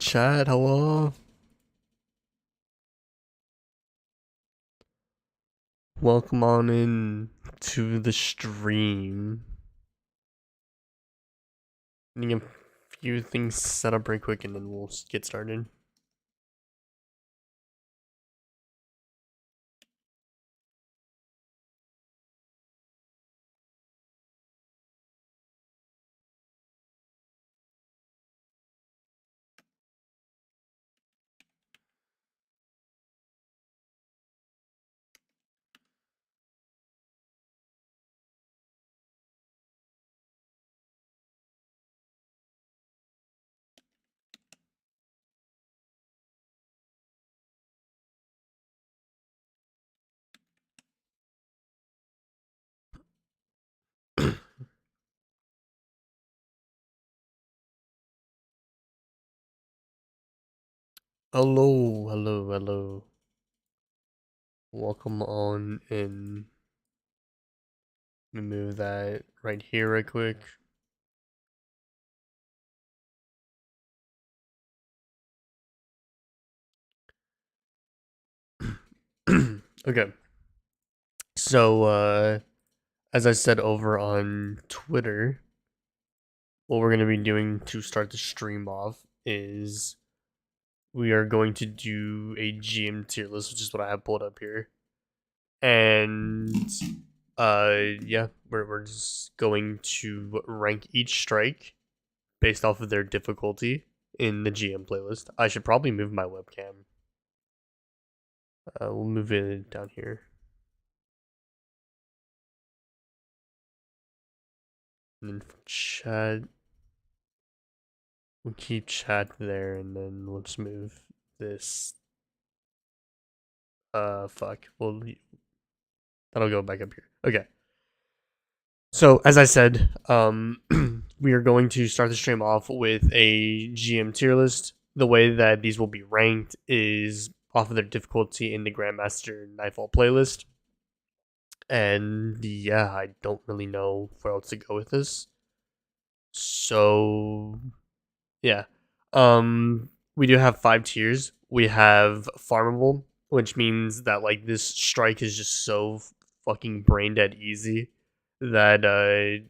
chat, hello. Welcome on in to the stream. Getting a few things set up real quick and then we'll get started. Hello, hello, hello. Welcome on in. Let me move that right here right quick. Okay. So, as I said over on Twitter, what we're going to be doing to start the stream off is we are going to do a GM tier list, which is what I have pulled up here. And yeah, we're just going to rank each strike based off of their difficulty in the GM playlist. I should probably move my webcam. We'll move it down here. And then for chat, we'll keep chat there, and then we'll just move this. Fuck. Well, that'll go back up here. Okay. So, as I said, we are going to start the stream off with a GM tier list. The way that these will be ranked is off of their difficulty in the Grandmaster Nightfall playlist. And yeah, I don't really know where else to go with this. So, yeah. We do have 5 tiers. We have farmable, which means that like this strike is just so fucking brain dead easy that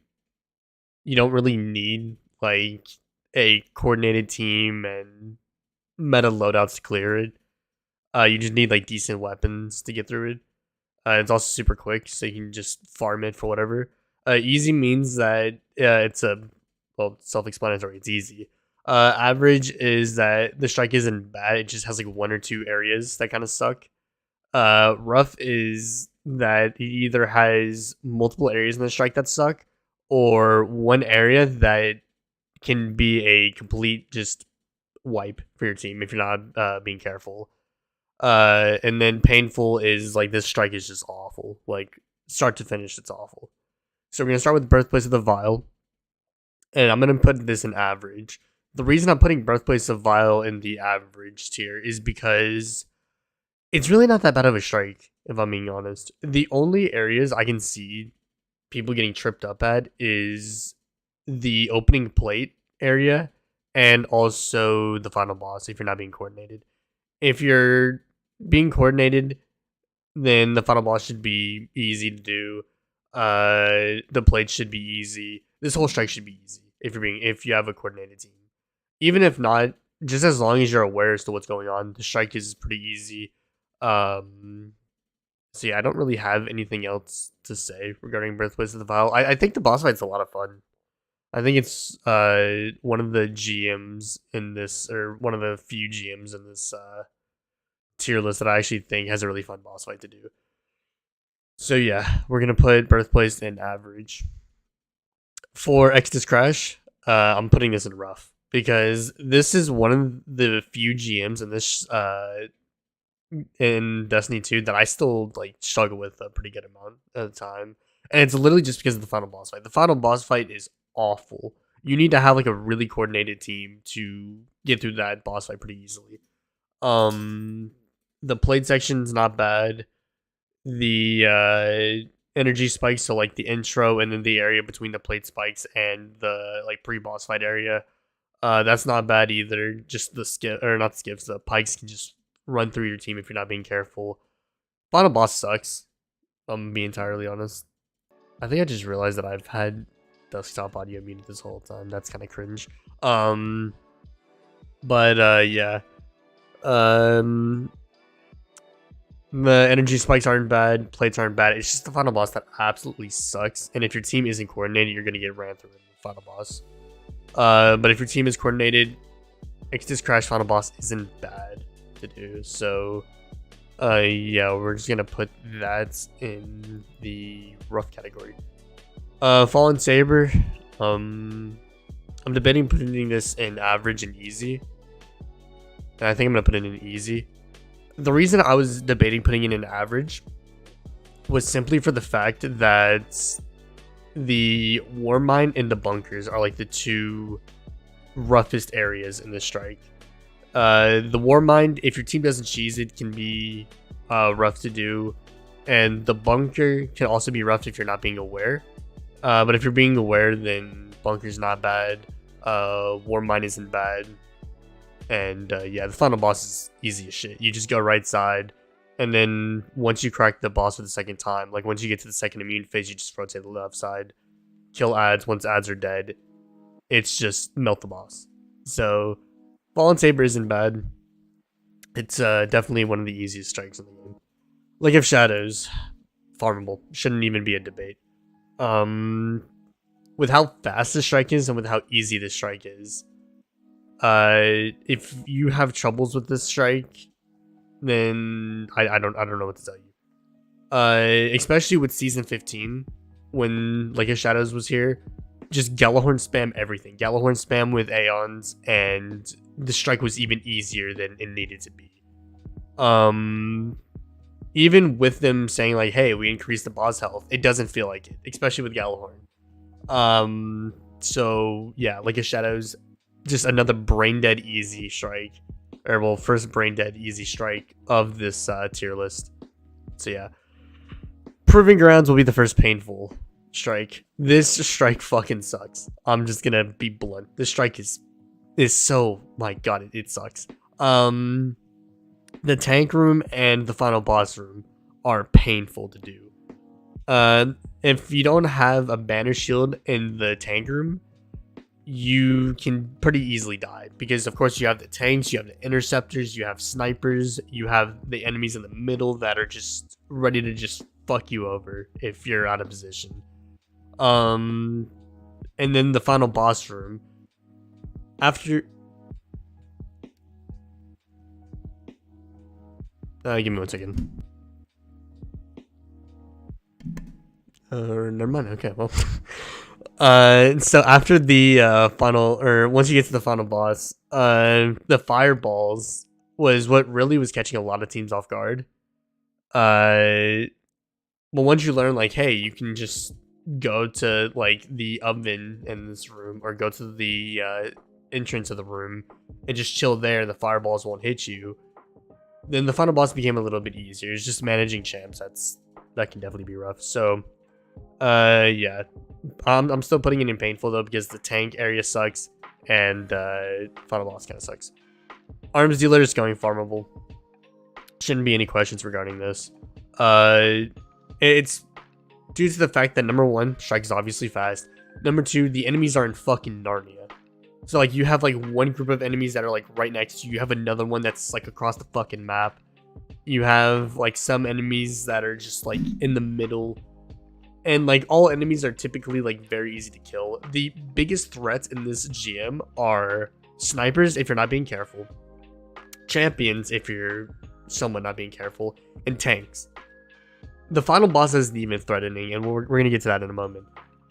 you don't really need like a coordinated team and meta loadouts to clear it. You just need like decent weapons to get through it. It's also super quick, so you can just farm it for whatever. Easy means that it's self-explanatory. It's easy. Average is that the strike isn't bad. It just has like 1 or 2 areas that kind of suck. Rough is that it either has multiple areas in the strike that suck, or one area that can be a complete just wipe for your team if you're not being careful. And then painful is like this strike is just awful. Like start to finish, it's awful. So we're gonna start with Birthplace of the Vile, and I'm gonna put this in average. The reason I'm putting Birthplace of Vile in the average tier is because it's really not that bad of a strike, if I'm being honest. The only areas I can see people getting tripped up at is the opening plate area and also the final boss if you're not being coordinated. If you're being coordinated, then the final boss should be easy to do. The plate should be easy. This whole strike should be easy if you have a coordinated team. Even if not, just as long as you're aware as to what's going on, the strike is pretty easy. So yeah, I don't really have anything else to say regarding Birthplace of the Vile. I think the boss fight's a lot of fun. I think it's one of the GMs in this, or one of the few GMs in this tier list that I actually think has a really fun boss fight to do. So yeah, we're gonna put Birthplace in average. For Exodus Crash, I'm putting this in rough because this is one of the few GMs in this in Destiny 2 that I still like struggle with a pretty good amount of the time. And it's literally just because of the final boss fight. The final boss fight is awful. You need to have like a really coordinated team to get through that boss fight pretty easily. The plate section's not bad. The energy spikes, so like the intro and then the area between the plate spikes and the like pre-boss fight area, That's not bad either. Just the skip, or not skips, the pikes can just run through your team if you're not being careful. Final boss sucks. I'm being entirely honest. I think I just realized that I've had desktop audio muted this whole time. That's kind of cringe. Yeah. The energy spikes aren't bad, plates aren't bad. It's just the final boss that absolutely sucks. And if your team isn't coordinated, you're gonna get ran through in the final boss. But if your team is coordinated, Exodus Crash final boss isn't bad to do. So, yeah, we're just gonna put that in the rough category. Fallen Saber. I'm debating putting this in average and easy. And I think I'm gonna put it in easy. The reason I was debating putting it in average was simply for the fact that the war mine and the bunkers are like the two roughest areas in this strike. The war mine, if your team doesn't cheese it, can be rough to do, and the bunker can also be rough if you're not being aware. But if you're being aware, then bunker's not bad. War mine isn't bad. And yeah, the final boss is easy as shit. You just go right side, and then once you crack the boss for the second time, like once you get to the second immune phase, you just rotate the left side, kill ads. Once ads are dead, it's just melt the boss. So Fallen Saber isn't bad. It's definitely one of the easiest strikes in the game. Lake of Shadows, farmable. Shouldn't even be a debate. With how fast the strike is and with how easy the strike is, if you have troubles with this strike, then I don't know what to tell you. Especially with season 15, when Lake of Shadows was here, just Gjallarhorn spam everything. Gjallarhorn spam with Aeons, and the strike was even easier than it needed to be. Even with them saying like, hey, we increased the boss health, it doesn't feel like it, especially with Gjallarhorn. So yeah, Lake of Shadows, just another brain dead easy strike, or well, first brain dead easy strike of this tier list. So yeah, Proving Grounds will be the first painful strike. This strike fucking sucks. I'm just gonna be blunt. This strike is so, my god, it sucks. The tank room and the final boss room are painful to do. If you don't have a banner shield in the tank room, you can pretty easily die, because of course you have the tanks, you have the interceptors, you have snipers, you have the enemies in the middle that are just ready to just fuck you over if you're out of position. And then the final boss room, after give me 1 second. Never mind. Okay, well. So after the final, or once you get to the final boss, the fireballs was what really was catching a lot of teams off guard. But once you learn, like, hey, you can just go to like the oven in this room, or go to the entrance of the room and just chill there, the fireballs won't hit you. Then the final boss became a little bit easier. It's just managing champs. That can definitely be rough. So, yeah, I'm still putting it in painful though, because the tank area sucks, and final boss kind of sucks. Arms dealer is going farmable. Shouldn't be any questions regarding this. It's due to the fact that number one, strike is obviously fast. Number two, the enemies are in fucking Narnia. So like you have like one group of enemies that are like right next to you. You have another one that's like across the fucking map. You have like some enemies that are just like in the middle. And like all enemies are typically like very easy to kill. The biggest threats in this GM are snipers if you're not being careful, champions if you're somewhat not being careful, and tanks. The final boss isn't even threatening, and we're gonna get to that in a moment.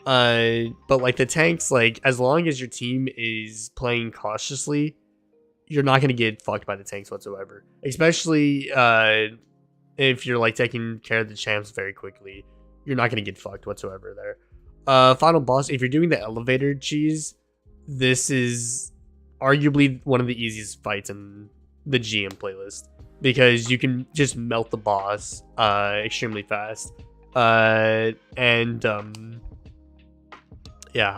But like the tanks, like as long as your team is playing cautiously, you're not gonna get fucked by the tanks whatsoever. Especially if you're like taking care of the champs very quickly, you're not gonna get fucked whatsoever there. Final boss, if you're doing the elevator cheese, this is arguably one of the easiest fights in the GM playlist, because you can just melt the boss extremely fast. Yeah,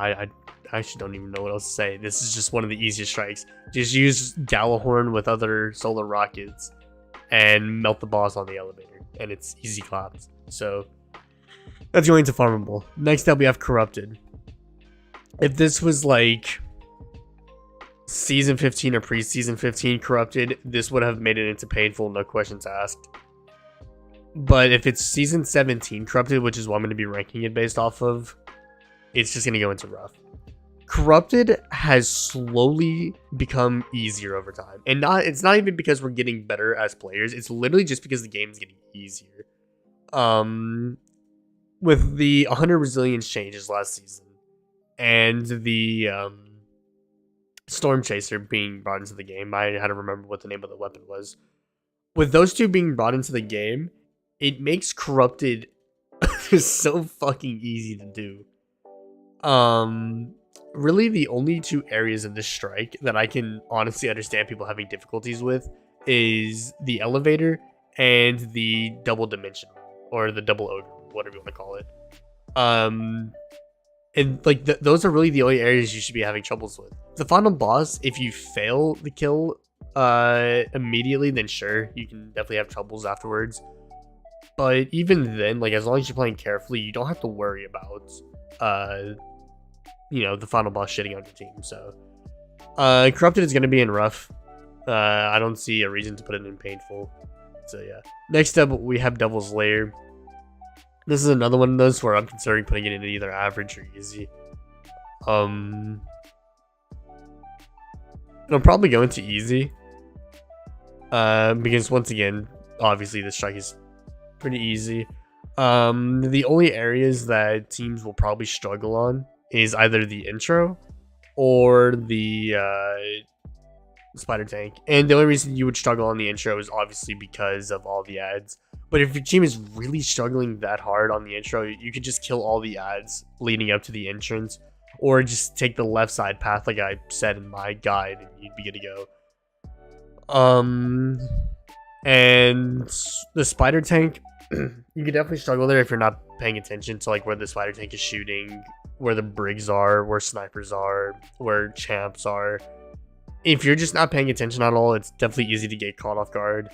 I I actually don't even know what else to say. This is just one of the easiest strikes. Just use Gallahorn with other solar rockets and melt the boss on the elevator, and it's easy claps. So that's going to farmable. Next up, we have Corrupted. If this was like Season 15 or pre-Season 15 Corrupted, this would have made it into painful, no questions asked. But if it's Season 17 Corrupted, which is what I'm going to be ranking it based off of, it's just going to go into rough. Corrupted has slowly become easier over time. And it's not even because we're getting better as players. It's literally just because the game is getting easier. With the 100 resilience changes last season and the Storm Chaser being brought into the game, I had to remember what the name of the weapon was. With those two being brought into the game, it makes Corrupted so fucking easy to do. Really the only two areas in this strike that I can honestly understand people having difficulties with is the elevator and the double dimension, or the double ogre, whatever you want to call it. And like those are really the only areas you should be having troubles with. The final boss, if you fail the kill immediately, then sure, you can definitely have troubles afterwards. But even then, like, as long as you're playing carefully, you don't have to worry about you know, the final boss shitting on your team. So Corrupted is going to be in rough. I don't see a reason to put it in painful. So yeah. Next up, we have Devil's Lair. This is another one of those where I'm considering putting it in either average or easy. It'll probably go into easy. Because once again, obviously this strike is pretty easy. The only areas that teams will probably struggle on is either the intro or the spider tank. And the only reason you would struggle on the intro is obviously because of all the ads. But if your team is really struggling that hard on the intro, you could just kill all the ads leading up to the entrance, or just take the left side path like I said in my guide, and you'd be good to go. And the spider tank, you could definitely struggle there if you're not paying attention to like where the spider tank is shooting, where the brigs are, where snipers are, where champs are. If you're just not paying attention at all, it's definitely easy to get caught off guard.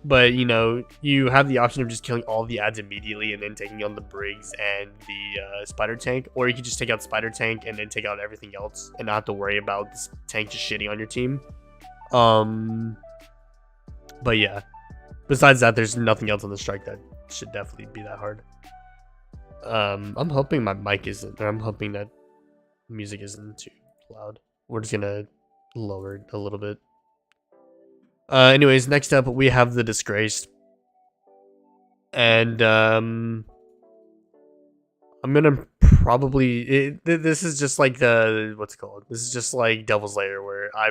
But you know, you have the option of just killing all the ads immediately and then taking on the brigs and the spider tank, or you could just take out spider tank and then take out everything else and not have to worry about this tank just shitting on your team. But yeah, besides that, there's nothing else on the strike that should definitely be that hard. I'm hoping my mic isn't, or I'm hoping that music isn't too loud. We're just gonna lower it a little bit. Anyways, next up we have the Disgraced, and I'm gonna probably this is just like the what's it called? This is just like Devil's Lair, where I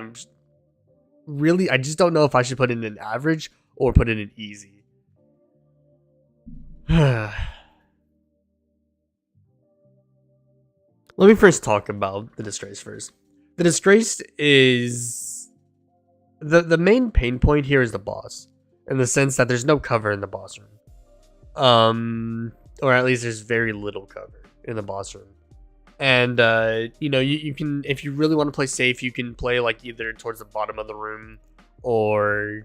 just don't know if I should put it in an average or put it in easy. Let me first talk about the Disgraced first. The Disgraced is the main pain point here is the boss, in the sense that there's no cover in the boss room, or at least there's very little cover in the boss room. And you know, you can, if you really want to play safe, you can play like either towards the bottom of the room or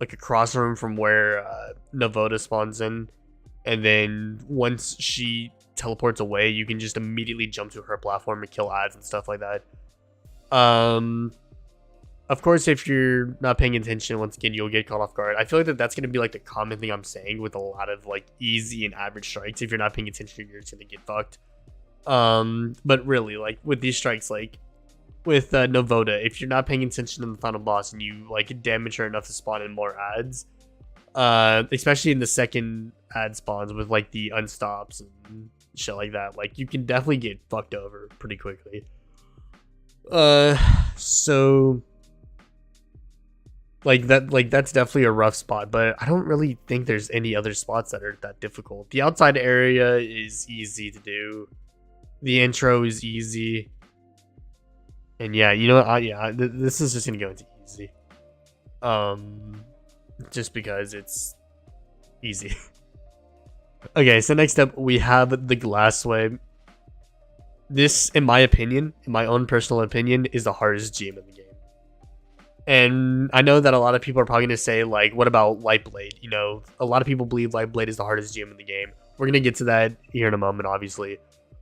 like across the room from where Navoda spawns in, and then once she teleports away, you can just immediately jump to her platform and kill ads and stuff like that. Of course, if you're not paying attention, once again, you'll get caught off guard. I feel like that's going to be like the common thing I'm saying with a lot of like easy and average strikes. If you're not paying attention, you're just going to get fucked. But really, like with these strikes, like with Navoda, if you're not paying attention to the final boss and you like damage her enough to spawn in more ads, especially in the second ad spawns with like the unstops and shit like that, like you can definitely get fucked over pretty quickly. So like that's definitely a rough spot, but I don't really think there's any other spots that are that difficult. The outside area is easy to do. The intro is easy. And yeah, you know what? This is just gonna go into easy. Just because it's easy. Okay, so next up we have the Glassway. This, in my opinion, in my own personal opinion, is the hardest GM in the game. And I know that a lot of people are probably going to say, like, what about Lightblade? You know, a lot of people believe Lightblade is the hardest GM in the game. We're going to get to that here in a moment, obviously.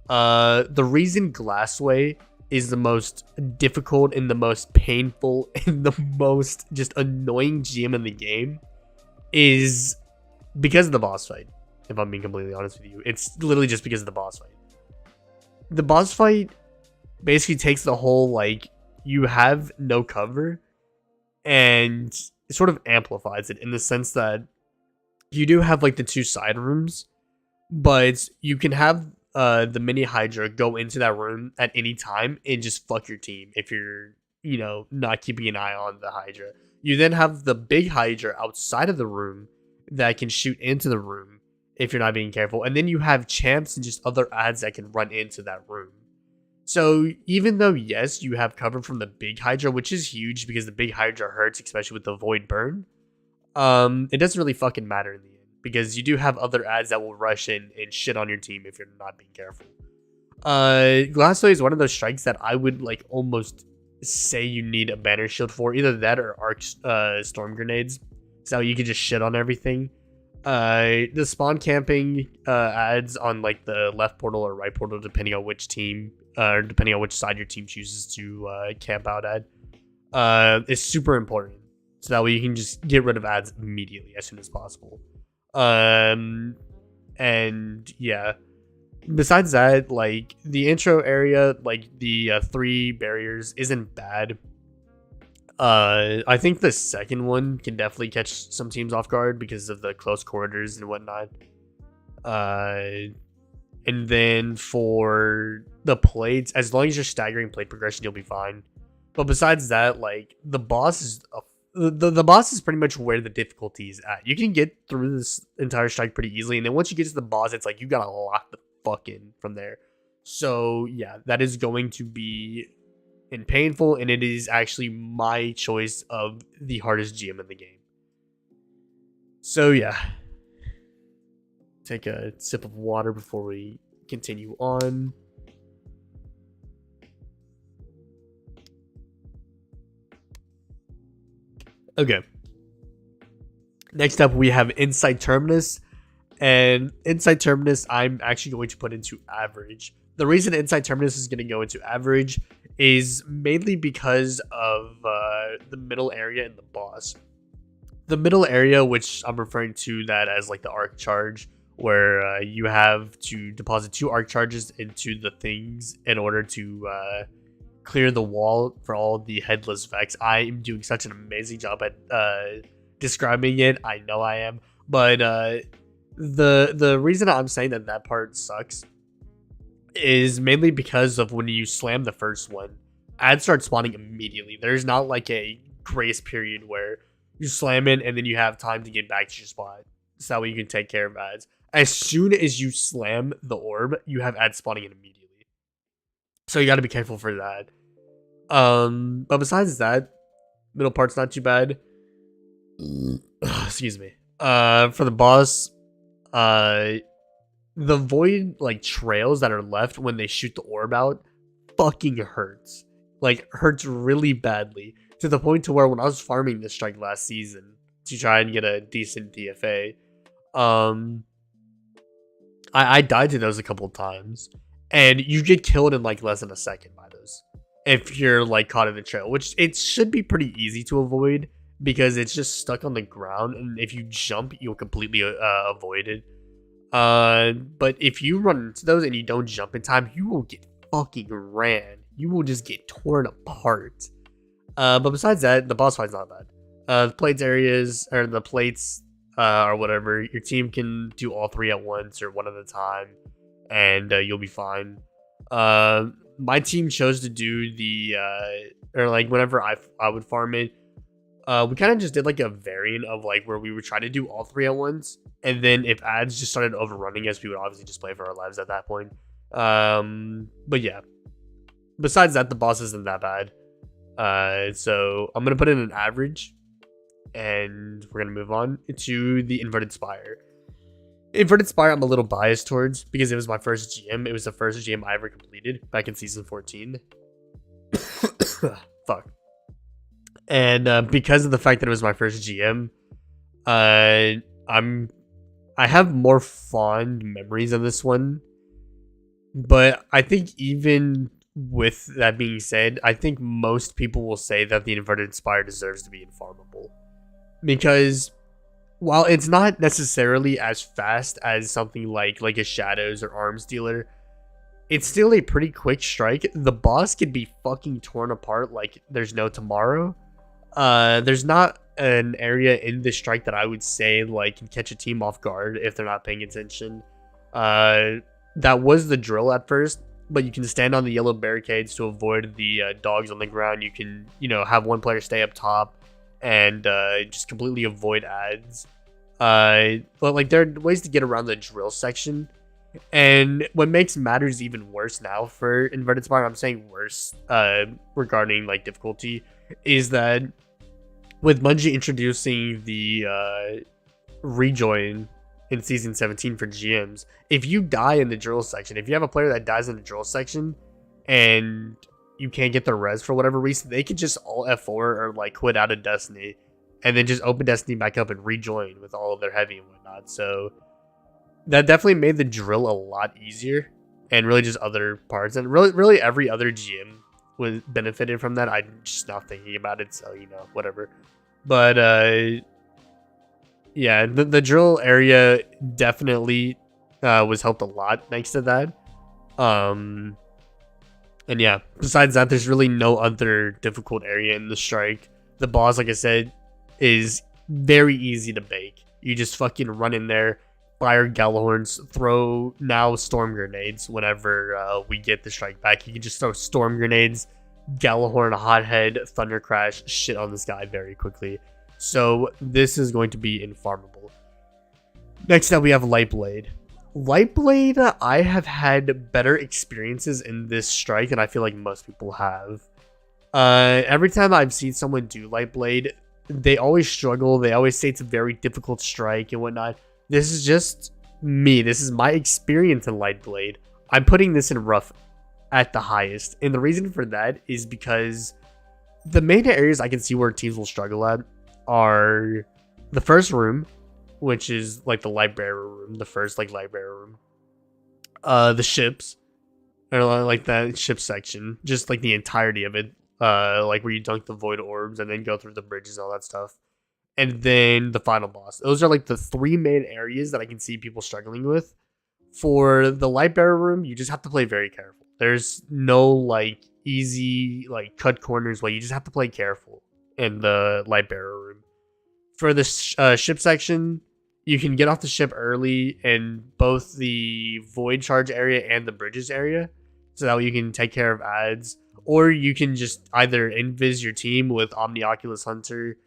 The reason Glassway is the most difficult and the most painful and the most just annoying GM in the game is because of the boss fight. If I'm being completely honest with you, it's literally just because of the boss fight. The boss fight basically takes the whole, like, you have no cover, and it sort of amplifies it in the sense that you do have like the 2 side rooms, but you can have the mini Hydra go into that room at any time and just fuck your team if you're, you know, not keeping an eye on the Hydra. You then have the big Hydra outside of the room that can shoot into the room if you're not being careful. And then you have champs and just other ads that can run into that room. So even though, yes, you have cover from the big Hydra, which is huge because the big Hydra hurts, especially with the Void Burn, it doesn't really fucking matter in the end because you do have other ads that will rush in and shit on your team if you're not being careful. Glassway is one of those strikes that I would like almost say you need a banner shield for, either that or arc storm grenades, so you can just shit on everything. The spawn camping ads on like the left portal or right portal, depending on which team, or depending on which side your team chooses to camp out at, is super important. So that way you can just get rid of ads immediately as soon as possible. And yeah, besides that, like the intro area, like the 3 barriers isn't bad. I think the second one can definitely catch some teams off guard because of the close corridors and whatnot. And then for the plates, as long as you're staggering plate progression, you'll be fine. But besides that, like the boss is the boss is pretty much where the difficulty is at. You can get through this entire strike pretty easily, and then once you get to the boss, it's like you gotta lock the fuck in from there. So yeah, that is going to be and painful, and it is actually my choice of the hardest GM in the game. So yeah, take a sip of water before we continue on. Okay, next up we have Inside Terminus, and Inside Terminus I'm actually going to put into average. The reason Inside Terminus is going to go into average is mainly because of the middle area and the boss. The middle area, which I'm referring to that as like the arc charge, where you have to deposit 2 arc charges into the things in order to clear the wall for all the headless Vex. I am doing such an amazing job at describing it. I know I am, but the reason I'm saying that part sucks is mainly because of when you slam the first one, ads start spawning immediately. There's not like a grace period where you slam it and then you have time to get back to your spot. So that way you can take care of ads. As soon as you slam the orb, you have ads spawning in immediately. So you got to be careful for that. But besides that, middle part's not too bad. Excuse me. For the boss, the void like trails that are left when they shoot the orb out fucking hurts. Like hurts really badly, to the point to where when I was farming this strike last season to try and get a decent DFA, I died to those a couple of times, and you get killed in like less than a second by those if you're like caught in the trail, which it should be pretty easy to avoid because it's just stuck on the ground, and if you jump you'll completely avoid it. But if you run into those and you don't jump in time, you will get fucking ran. You will just get torn apart. But besides that, the boss fight's not bad. The plates areas, or the plates, or whatever, your team can do all 3 at once or one at a time, and you'll be fine. My team chose to do the, or like whenever I would farm it, we kind of just did like a variant of like where we would try to do all 3 at once, and then if ads just started overrunning us, we would obviously just play for our lives at that point. But yeah, besides that, the boss isn't that bad. So I'm gonna put in an average, and we're gonna move on to the Inverted Spire. Inverted Spire, I'm a little biased towards because it was my first GM. It was the first GM I ever completed back in season 14. Fuck. And because of the fact that it was my first GM, I have more fond memories of this one. But I think even with that being said, I think most people will say that the Inverted Spire deserves to be infarmable. Because while it's not necessarily as fast as something like a Shadows or Arms Dealer, it's still a pretty quick strike. The boss can be fucking torn apart like there's no tomorrow. There's not an area in this strike that I would say like can catch a team off guard if they're not paying attention. That was the drill at first, but you can stand on the yellow barricades to avoid the dogs on the ground. You can, have one player stay up top and just completely avoid ads. But like there are ways to get around the drill section. And what makes matters even worse now for Inverted Spire, I'm saying worse regarding like difficulty, is that with Bungie introducing the rejoin in season 17 for GMs, if you die in the drill section, if you have a player that dies in the drill section and you can't get the res for whatever reason, they could just all F4 or like quit out of Destiny and then just open Destiny back up and rejoin with all of their heavy and whatnot. So that definitely made the drill a lot easier, and really just other parts, and really every other GM was benefited from that. I'm just not thinking about it, so whatever. But yeah, the drill area definitely was helped a lot thanks to that. And yeah, besides that, there's really no other difficult area in the strike. The boss, like I said, is very easy to bake. You just fucking run in there, fire Gallahorns, throw now storm grenades whenever we get the strike back. You can just throw storm grenades, Gallahorn, Hothead, Thunder Crash, shit on this guy very quickly. So this is going to be infarmable. Next up, we have Lightblade. Lightblade, I have had better experiences in this strike than I feel like most people have. Every time I've seen someone do Lightblade, they always struggle. They always say it's a very difficult strike and whatnot. This is just me. This is my experience in Lightblade. I'm putting this in rough at the highest. And the reason for that is because the main areas I can see where teams will struggle at are the first room, which is like the library room, the first like library room. The ships, or like that ship section, just like the entirety of it. Like where you dunk the void orbs and then go through the bridges and all that stuff. And then the final boss. Those are like the three main areas that I can see people struggling with. For the light bearer room, you just have to play very careful. There's no like easy like cut corners way. You just have to play careful in the light bearer room. For the ship section, you can get off the ship early in both the void charge area and the bridges area, so that way you can take care of ads. Or you can just either invis your team with Omnioculus Hunter,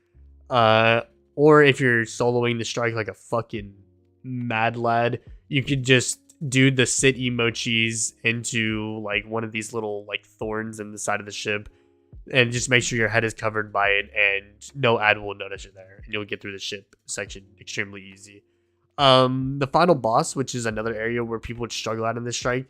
or if you're soloing the strike like a fucking mad lad, you could just do the sit emochis into like one of these little like thorns in the side of the ship, and just make sure your head is covered by it and no ad will notice you there, and you'll get through the ship section extremely easy. The final boss, which is another area where people would struggle out in this strike,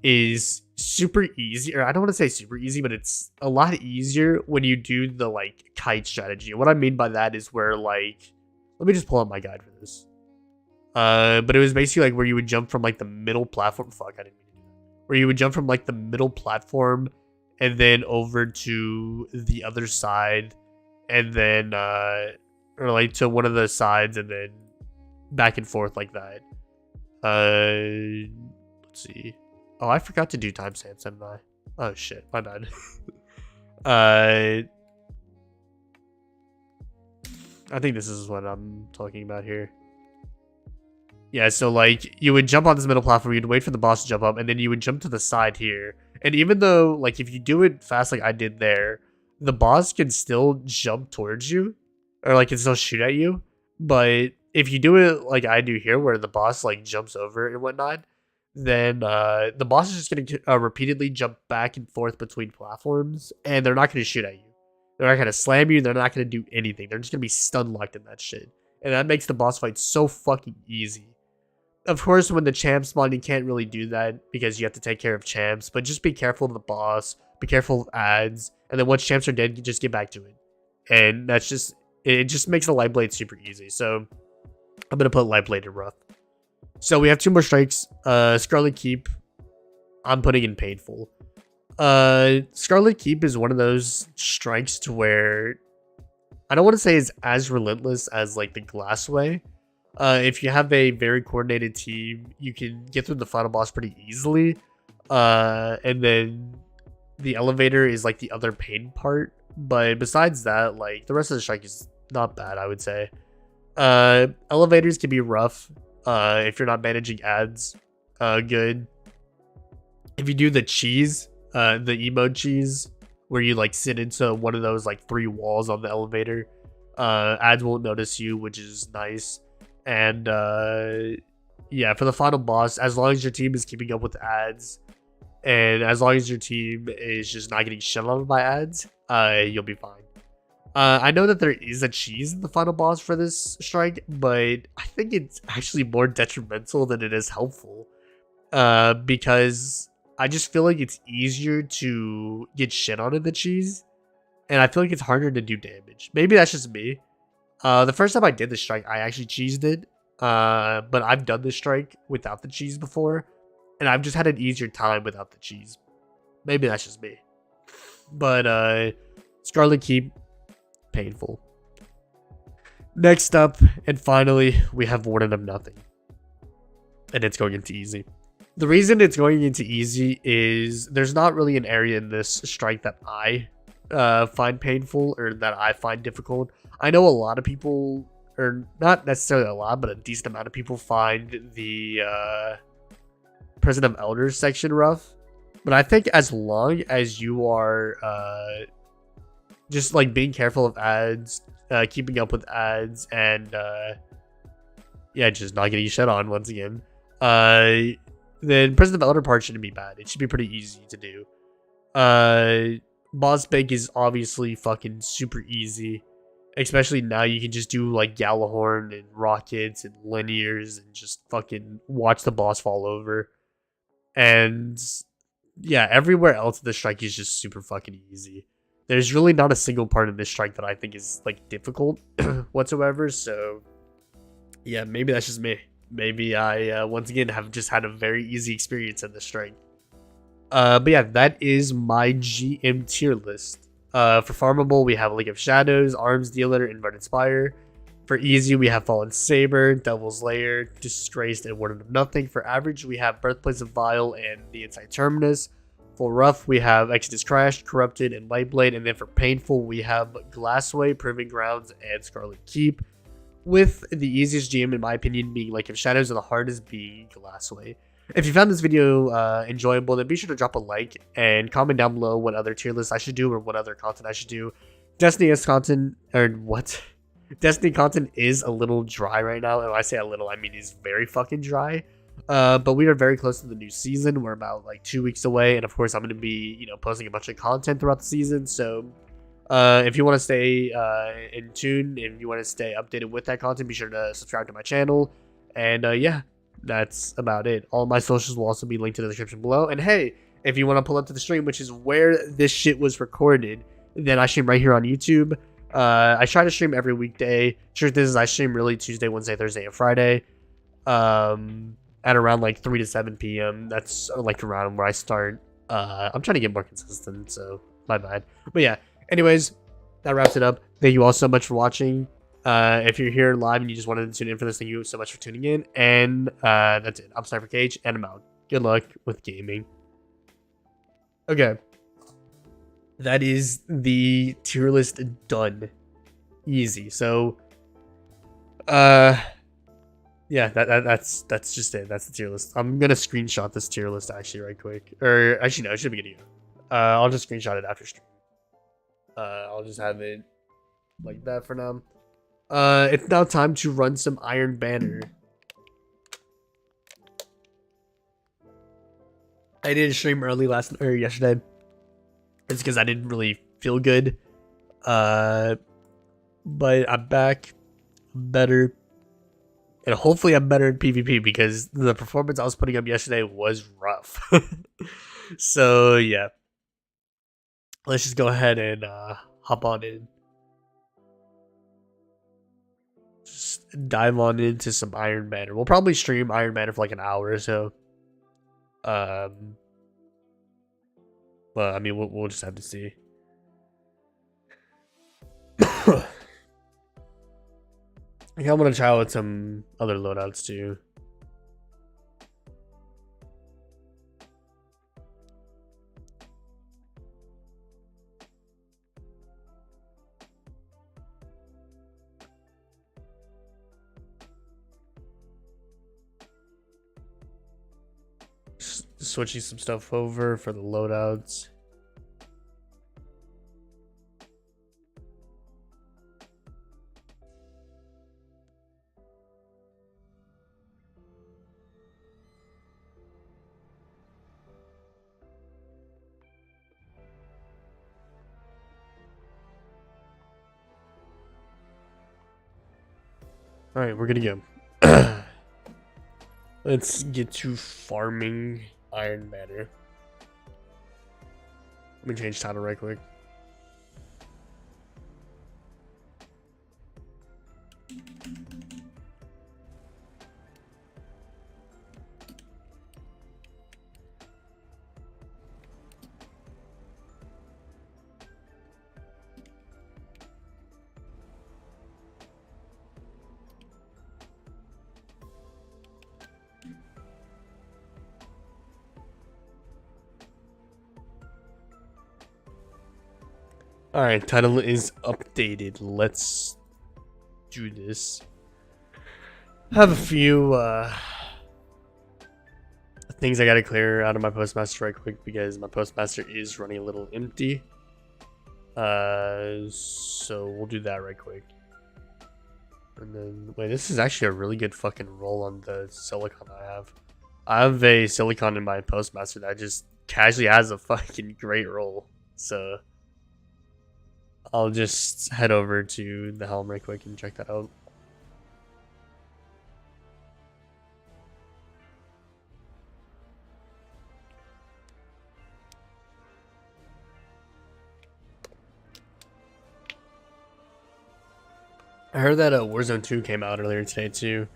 is super easy, or I don't want to say super easy, but it's a lot easier when you do the like kite strategy. What I mean by that is where like, let me just pull up my guide for this. But it was basically like where you would jump from like the middle platform. Fuck, I didn't mean to do that. Where you would jump from like the middle platform and then over to the other side, and then or like to one of the sides, and then back and forth like that. Let's see. Oh, I forgot to do timestamps, didn't I? Oh shit, my bad. I think this is what I'm talking about here. Yeah, so like you would jump on this middle platform, you'd wait for the boss to jump up, and then you would jump to the side here. And even though like if you do it fast like I did there, the boss can still jump towards you, or like can still shoot at you. But if you do it like I do here, where the boss like jumps over and whatnot, then the boss is just going to repeatedly jump back and forth between platforms, and they're not going to shoot at you. They're not going to slam you. They're not going to do anything. They're just going to be stun locked in that shit. And that makes the boss fight so fucking easy. of course, when the champs spawn, you can't really do that because you have to take care of champs. But just be careful of the boss. Be careful of ads. And then once champs are dead, you just get back to it. And that's just... It just makes the light blade super easy. So I'm going to put light blade in rough. So we have 2 more strikes. Scarlet Keep. I'm putting in painful. Scarlet Keep is one of those strikes to where... I don't want to say it's as relentless as like the Glassway. If you have a very coordinated team, you can get through the final boss pretty easily. And then the elevator is like the other pain part. But besides that, like the rest of the strike is not bad, I would say. Elevators can be rough if you're not managing ads good. If you do the cheese, the emote cheese, where you like sit into one of those like 3 walls on the elevator, ads won't notice you, which is nice. And yeah, for the final boss, as long as your team is keeping up with ads, and as long as your team is just not getting shut on by ads, you'll be fine. I know that there is a cheese in the final boss for this strike, but I think it's actually more detrimental than it is helpful. Because I just feel like it's easier to get shit on in the cheese, and I feel like it's harder to do damage. Maybe that's just me. The first time I did the strike, I actually cheesed it, but I've done this strike without the cheese before, and I've just had an easier time without the cheese. Maybe that's just me. But Scarlet Keep, painful. Next up, and finally, we have Warden of Nothing, and it's going into easy. The reason it's going into easy is there's not really an area in this strike that I find painful or that I find difficult. I know a lot of people, or not necessarily a lot, but a decent amount of people find the Prison of Elders section rough. But I think as long as you are just like being careful of ads, keeping up with ads, and yeah, just not getting shit on once again, then Prison of Elder part shouldn't be bad. It should be pretty easy to do. Boss Bank is obviously fucking super easy. Especially now you can just do like Galahorn and rockets and linears and just fucking watch the boss fall over. And yeah, everywhere else in the strike is just super fucking easy. There's really not a single part of this strike that I think is like difficult whatsoever. So yeah, maybe that's just me. Maybe I, once again, have just had a very easy experience in this strike. But yeah, that is my GM tier list. For farmable, we have League of Shadows, Arms Dealer, Inverted Spire. For easy, we have Fallen Saber, Devil's Lair, Disgraced, and Warden of Nothing. For average, we have Birthplace of Vile and the Inside Terminus. For rough, we have Exodus Crashed, Corrupted, and Lightblade. And then for painful, we have Glassway, Proving Grounds, and Scarlet Keep. With the easiest GM, in my opinion, being League of Shadows and the hardest being Glassway. If you found this video enjoyable, then be sure to drop a like and comment down below what other tier lists I should do or what other content I should do. Destiny content is a little dry right now, and when I say a little, I mean it's very fucking dry. But we are very close to the new season. We're about like 2 weeks away, and of course I'm going to be, posting a bunch of content throughout the season. So if you want to stay in tune, if you want to stay updated with that content, be sure to subscribe to my channel. And yeah, that's about it. All my socials will also be linked in the description below. And hey, if you want to pull up to the stream, which is where this shit was recorded, then I stream right here on YouTube. I try to stream every weekday. Truth is, I stream really Tuesday, Wednesday, Thursday, and Friday. At around like 3 to 7 p.m. That's like around where I start. I'm trying to get more consistent, so my bad. But yeah, anyways, that wraps it up. Thank you all so much for watching. If you're here live and you just wanted to tune in for this, thank you so much for tuning in. And that's it. I'm SniperKH, and I'm out. Good luck with gaming. Okay. That is the tier list done. Easy. So, yeah, that's just it. That's the tier list. I'm gonna screenshot this tier list actually right quick. Or actually no, it should be good to go. I'll just screenshot it after stream. I'll just have it like that for now. It's now time to run some Iron Banner. I didn't stream early yesterday. It's because I didn't really feel good. But I'm back. I'm better. And hopefully I'm better in PvP because the performance I was putting up yesterday was rough. So yeah. Let's just go ahead and hop on in. Just dive on into some Iron Banner. We'll probably stream Iron Banner for like an hour or so. Well, I mean, we'll just have to see. I think I'm gonna try with some other loadouts too. Just switching some stuff over for the loadouts. Alright, we're gonna go. Let's get to farming Iron Banner. Let me change title right quick. Alright, title is updated. Let's do this. I have a few things I gotta clear out of my postmaster right quick because my postmaster is running a little empty. So we'll do that right quick. And then wait, this is actually a really good fucking roll on the silicon I have. I have a silicon in my postmaster that just casually has a fucking great roll. So I'll just head over to the helm right quick and check that out. I heard that Warzone 2 came out earlier today too.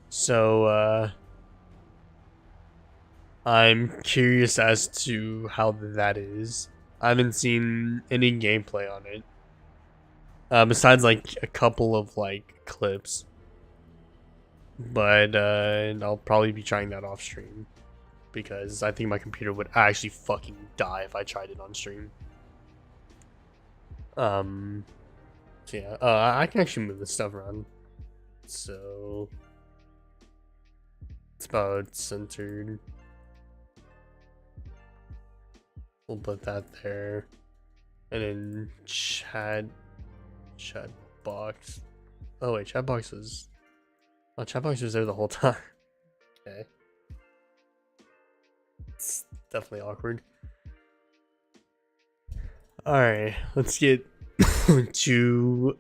So I'm curious as to how that is. I haven't seen any gameplay on it. Besides like a couple of like clips. But I'll probably be trying that off stream because I think my computer would actually fucking die if I tried it on stream. So yeah, I can actually move this stuff around. So it's about centered. We'll put that there, and then chat box. Oh wait, chat box was. Oh, chat box was there the whole time. Okay. It's definitely awkward. Alright, let's get to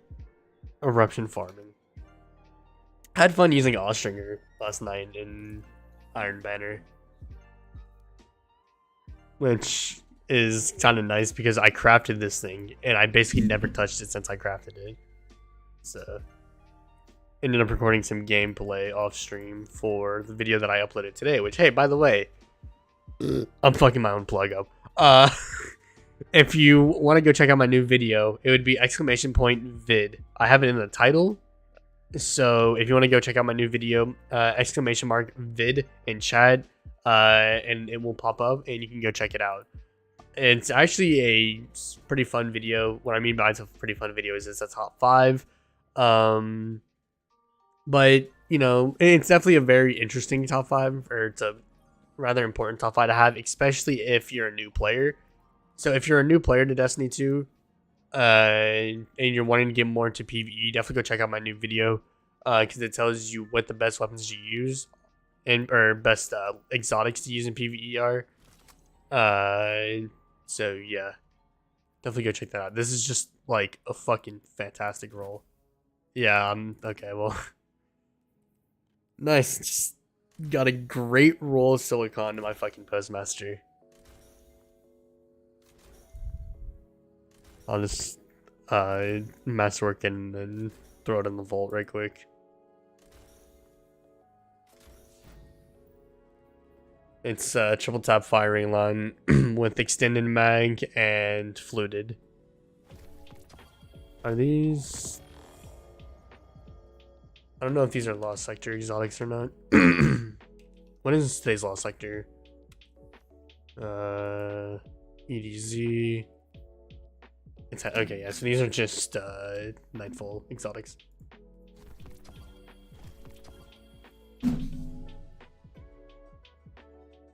eruption farming. I had fun using Austringer last night in Iron Banner, which is kind of nice because I crafted this thing and I basically never touched it since I crafted it. So ended up recording some gameplay off stream for the video that I uploaded today, which, hey, by the way, I'm fucking my own plug up. If you want to go check out my new video, it would be ! vid. I have it in the title. So if you want to go check out my new video, ! vid in chat, and it will pop up and you can go check it out. It's actually a pretty fun video. What I mean by it's a pretty fun video is it's a top 5. But, you know, it's definitely a very interesting top 5, or it's a rather important top 5 to have, especially if you're a new player. So if you're a new player to Destiny 2, and you're wanting to get more into PvE, definitely go check out my new video, because it tells you what the best weapons to use, or best exotics to use in PvE are. So yeah, definitely go check that out. This is just like a fucking fantastic roll. Yeah, okay, well, Nice. Just got a great roll of silicon to my fucking postmaster. I'll just masterwork and then throw it in the vault right quick. It's triple tap firing line with extended mag and fluted. Are these? I don't know if these are lost sector exotics or not. What is today's lost sector? EDZ. It's okay, yeah. So these are just Nightfall exotics.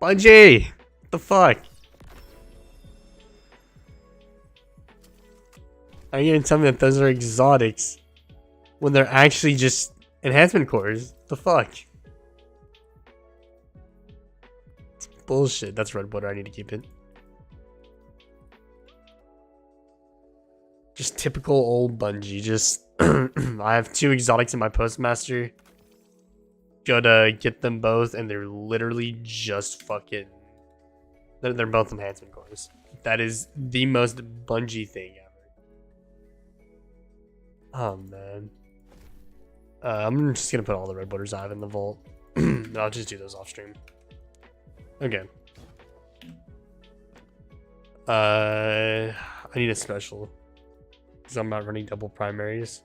Bungie! What the fuck? Are you gonna tell me that those are exotics when they're actually just enhancement cores? What the fuck? It's bullshit. That's red border. I need to keep it. Just typical old Bungie. Just I have 2 exotics in my postmaster. Gotta get them both, and they're literally just fucking. They're both enhancement cores. That is the most Bungie thing ever. Oh man. I'm just gonna put all the red borders I have in the vault. I'll just do those off stream. Okay. I need a special. Because I'm not running double primaries.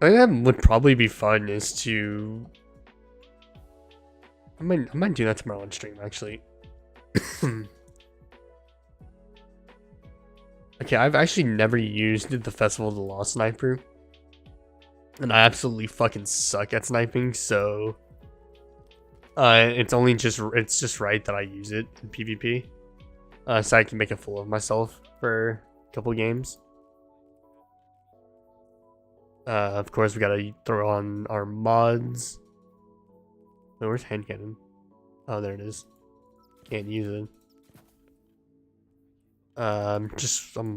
I think that would probably be fun is to... I might do that tomorrow on stream, actually. Okay, I've actually never used the Festival of the Lost Sniper. And I absolutely fucking suck at sniping, so... it's just right that I use it in PvP. So I can make a fool of myself for a couple games. Of course, we gotta throw on our mods. Oh, where's hand cannon? Oh, there it is. Can't use it. I'm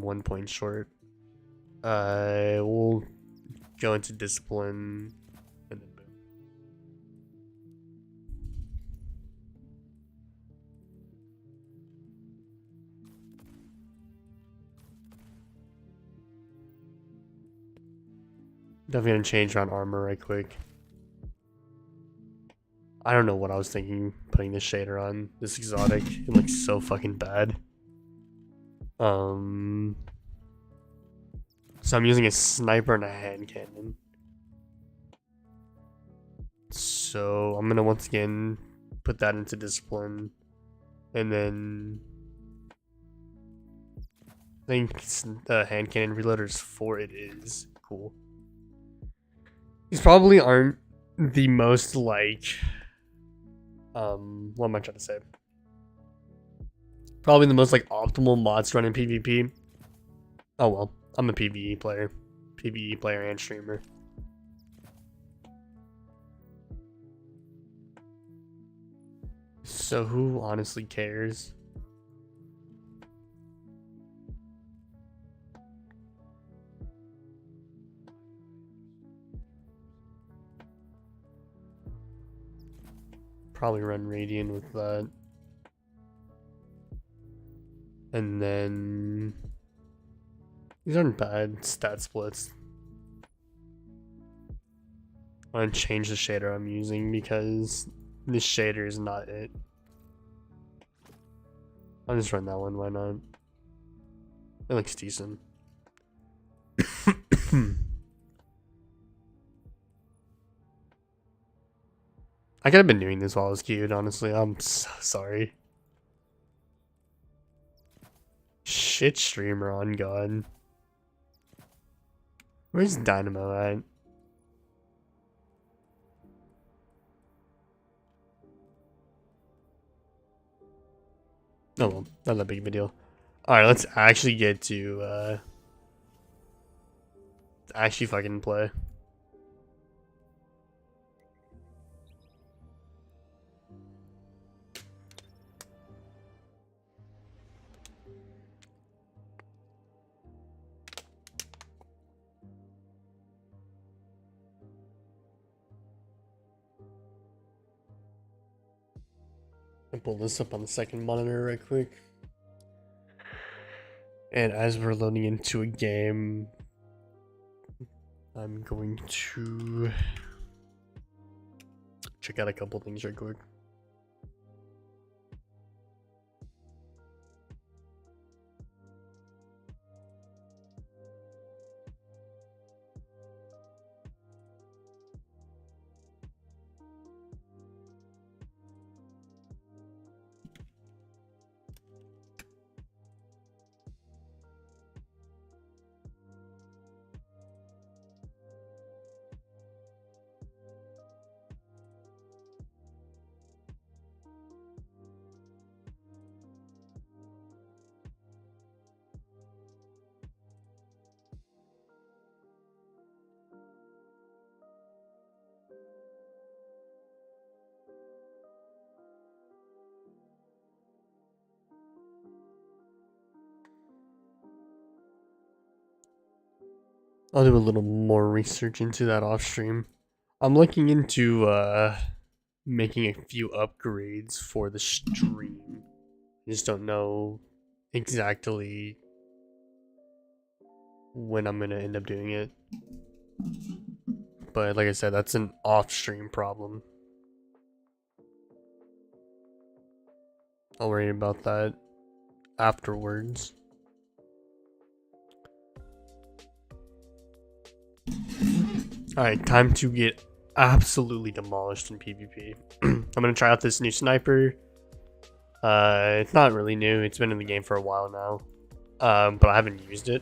1 point short. We'll go into discipline and then boom. Definitely gonna change around armor right quick. I don't know what I was thinking putting this shader on. This exotic. It looks so fucking bad. So I'm using a sniper and a hand cannon. So I'm gonna once again put that into discipline. And then I think the hand cannon reloader is 4. It is. Cool. These probably aren't the most like what am I trying to say? Probably the most like optimal mods to run in PvP. Oh well, I'm a PvE player. PvE player and streamer. So who honestly cares? Probably run Radiant with that. And then these aren't bad stat splits. I'm gonna change the shader I'm using because this shader is not it. I'll just run that one, why not? It looks decent. I could have been doing this while I was queued, honestly. I'm so sorry. Shit streamer on God. Where's Dynamo at? Oh well, not that big of a deal. Alright, let's actually get to actually fucking play. I'll pull this up on the second monitor right quick. And as we're loading into a game, I'm going to check out a couple things right quick. I'll do a little more research into that off stream. I'm looking into making a few upgrades for the stream. I just don't know exactly when I'm gonna end up doing it. But like I said, that's an off stream problem. I'll worry about that afterwards. Alright, time to get absolutely demolished in PvP. I'm gonna try out this new sniper. It's not really new, it's been in the game for a while now. But I haven't used it.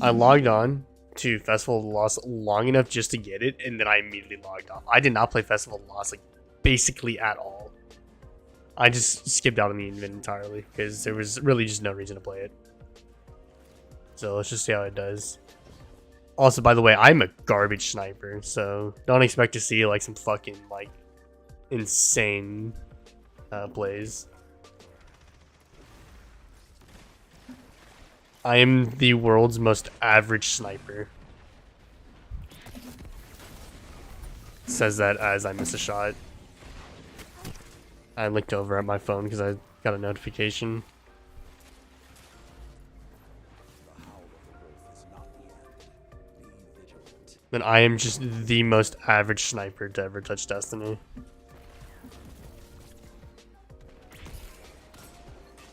I logged on to Festival of the Lost long enough just to get it, and then I immediately logged off. I did not play Festival of the Lost, like, basically at all. I just skipped out on the event entirely, because there was really just no reason to play it. So let's just see how it does. Also, by the way, I'm a garbage sniper, so don't expect to see, like, some fucking, like, insane plays. I am the world's most average sniper. Says that as I miss a shot. I looked over at my phone because I got a notification. And I am just the most average sniper to ever touch Destiny.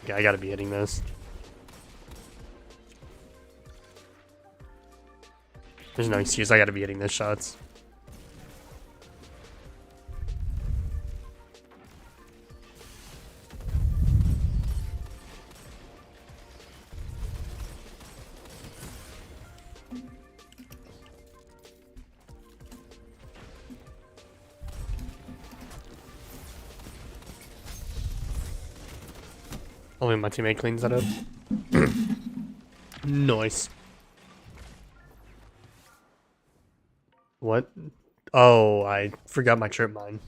Okay, I gotta be hitting this. There's no excuse, I gotta be hitting those shots. Hopefully my teammate cleans that up. Nice. What? Oh, I forgot my trip mine.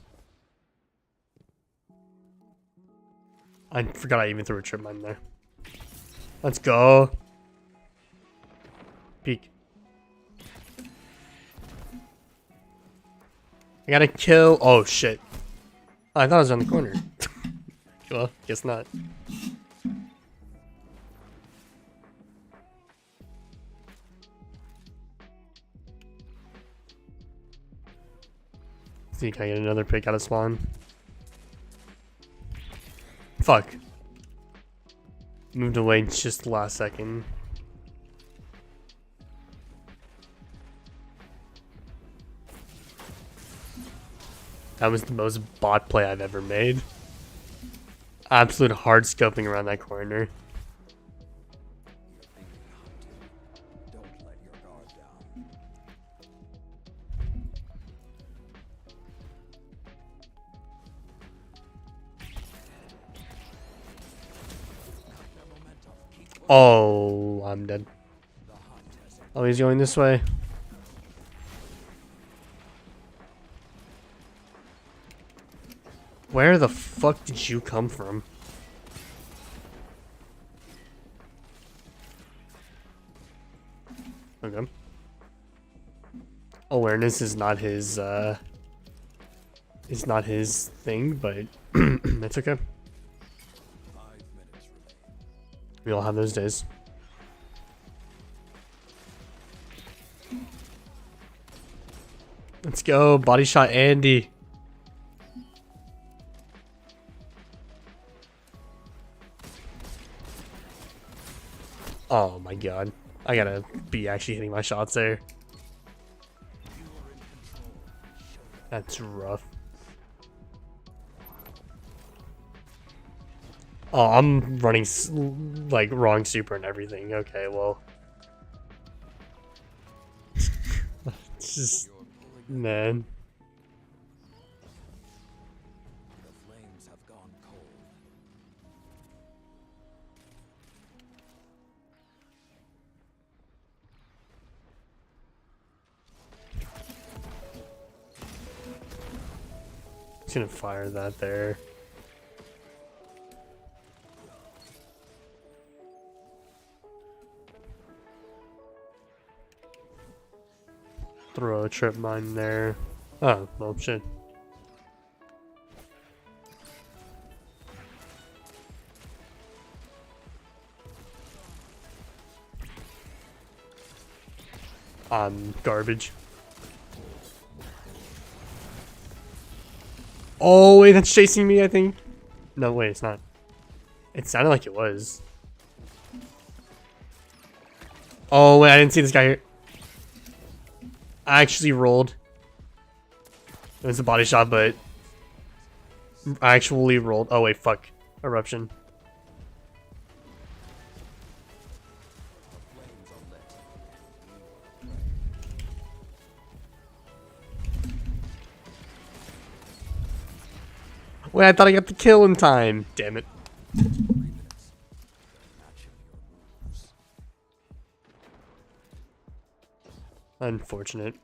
I forgot I even threw a trip mine there. Let's go. Peek. I gotta kill. Oh shit. Oh, I thought it was on the corner. Well, guess not. See, can I get another pick out of spawn? Fuck. Moved away just the last second. That was the most bot play I've ever made. Absolute hard scoping around that corner. Oh, I'm dead. Oh, he's going this way. Where the fuck did you come from? Okay. Awareness is not his thing, but It's okay. We all have those days. Let's go. Body shot Andy. Oh my god. I gotta be actually hitting my shots there. That's rough. Oh, I'm running like wrong super and everything. Okay, well. It's just, man. The flames have gone cold. Just gonna fire that there. Throw a trip mine there. Oh, well, shit. Garbage. Oh, wait, that's chasing me, I think. No, wait, it's not. It sounded like it was. Oh, wait, I didn't see this guy here. I actually rolled. It was a body shot, but I actually rolled. Oh, wait, fuck. Eruption. Wait, I thought I got the kill in time. Damn it. Unfortunate.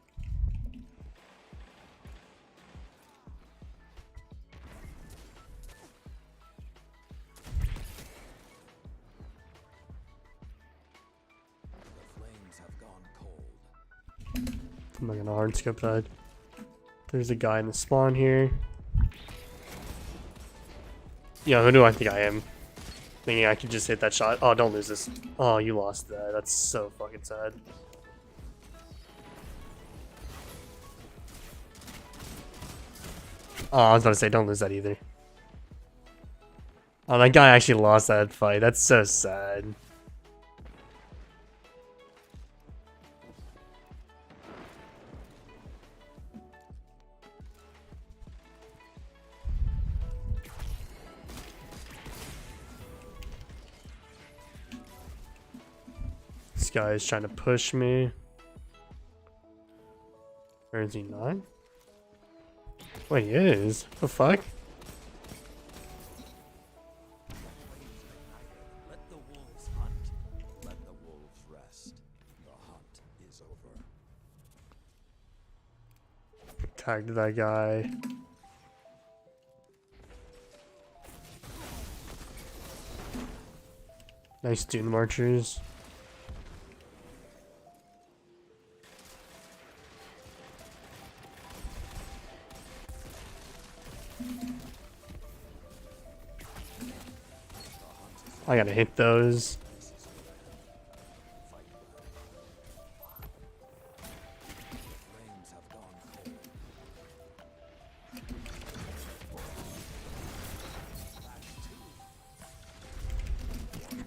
I'm not gonna hard scope that. There's a guy in the spawn here. Yeah, who do I think I am? Thinking I could just hit that shot. Oh, don't lose this. Oh, you lost that. That's so fucking sad. Oh, I was about to say, don't lose that either. Oh, that guy actually lost that fight. That's so sad. This guy is trying to push me. Or is he not? Wait, he is. What the fuck? Let the wolves hunt. Let the wolves rest. The hunt is over. Tagged that guy. Nice dune marchers. I gotta hit those.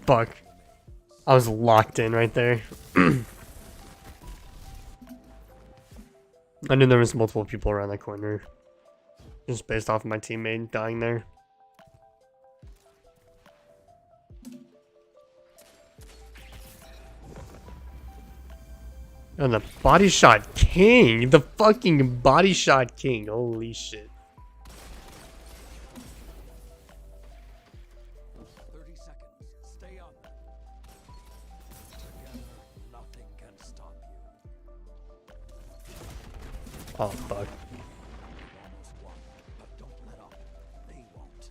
Fuck. I was locked in right there. I knew there was multiple people around that corner. Just based off of my teammate dying there. And the body shot king! The fucking body shot king! Holy shit. 30 seconds. Stay on them. Together, nothing can stop you. Oh fuck. You almost won, but don't let up. They won't.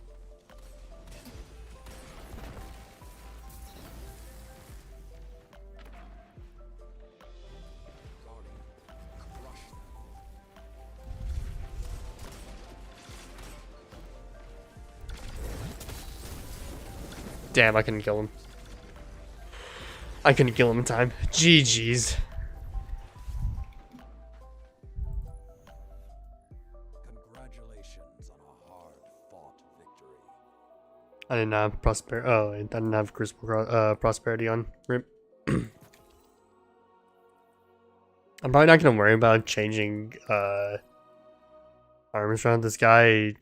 Guardian, crush them. Damn, I couldn't kill him. I couldn't kill him in time. GG's. Congratulations on a hard-fought victory. I didn't have prosperity. Oh, I didn't have prosperity on. Rip. I'm probably not gonna worry about changing armors around. This guy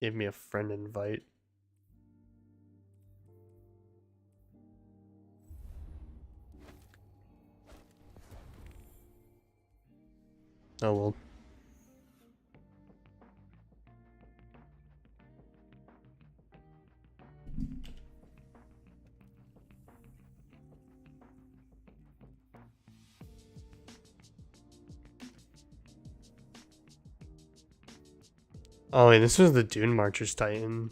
gave me a friend invite. Oh well. Oh wait, this was the Dune Marchers Titan.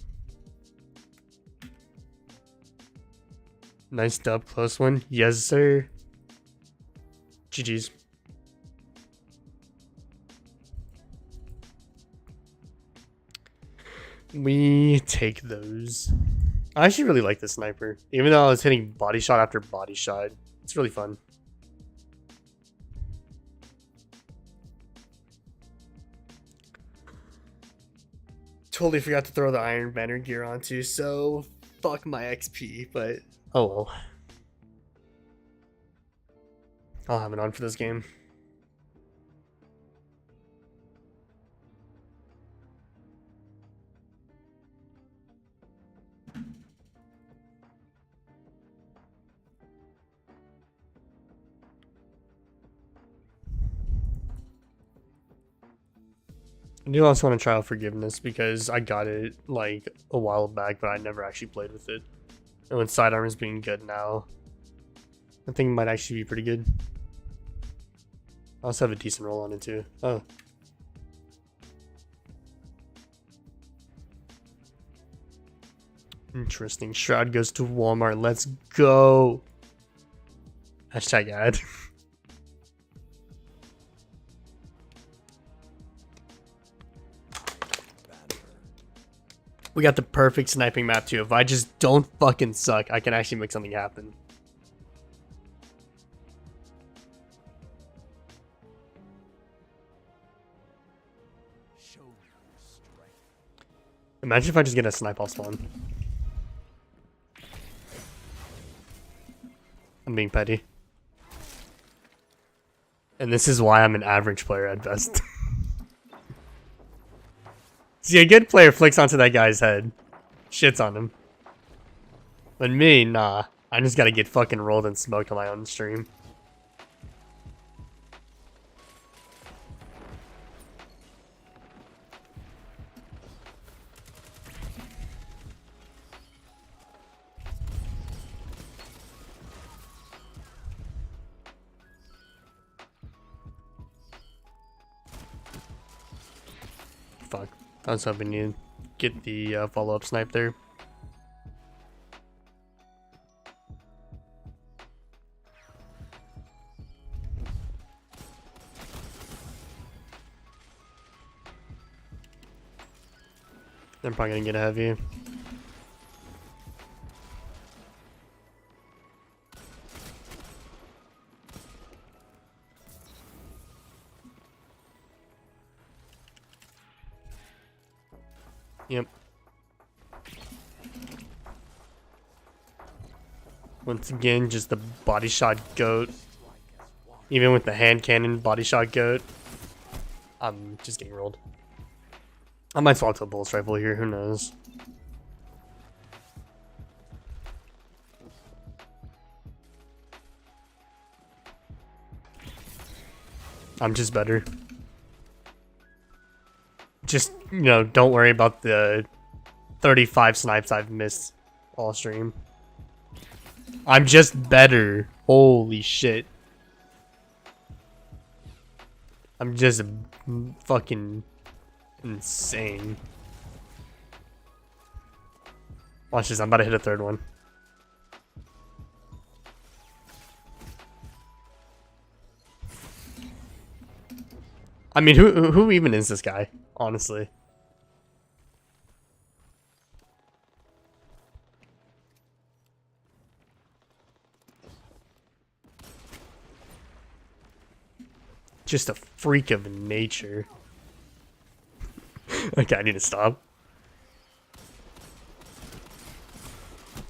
Nice dub, close one. Yes, sir. GG's. We take those. I actually really like the sniper. Even though I was hitting body shot after body shot. It's really fun. Totally forgot to throw the Iron Banner gear onto, so fuck my XP, but oh well. I'll have it on for this game. I do also want to try out Forgiveness because I got it like a while back, but I never actually played with it. And with sidearms being good now, I think it might actually be pretty good. I also have a decent roll on it too. Oh. Interesting. Shroud goes to Walmart. Let's go. Hashtag ad. We got the perfect sniping map too. If I just don't fucking suck, I can actually make something happen. Show your strength. Imagine if I just get a snipe off spawn. I'm being petty. And this is why I'm an average player at best. See, a good player flicks onto that guy's head. Shits on him. But me, nah. I just gotta get fucking rolled and smoked on my own stream. Fuck. I was hoping you'd get the follow-up snipe there. I'm probably gonna get a heavy. Yep. Once again, just the body shot goat. Even with the hand cannon body shot goat, I'm just getting rolled. I might swap to a bull's rifle here, who knows. I'm just better. Just, you know, don't worry about the 35 snipes I've missed all stream. I'm just better. Holy shit. I'm just fucking insane. Watch this, I'm about to hit a third one. I mean, who even is this guy? Honestly. Just a freak of nature. Okay, I need to stop.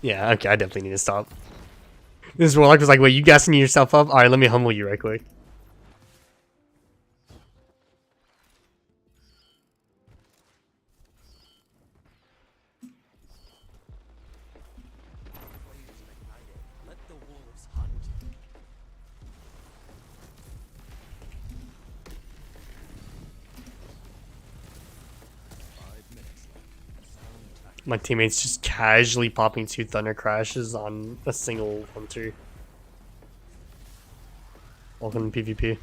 Yeah, okay, I definitely need to stop. This Warlock was like, wait, you gassing yourself up? Alright, let me humble you right quick. Let the wolves hunt. 5 minutes left. Sound tactical. My teammates just casually popping 2 thunder crashes on a single hunter. Welcome to PvP.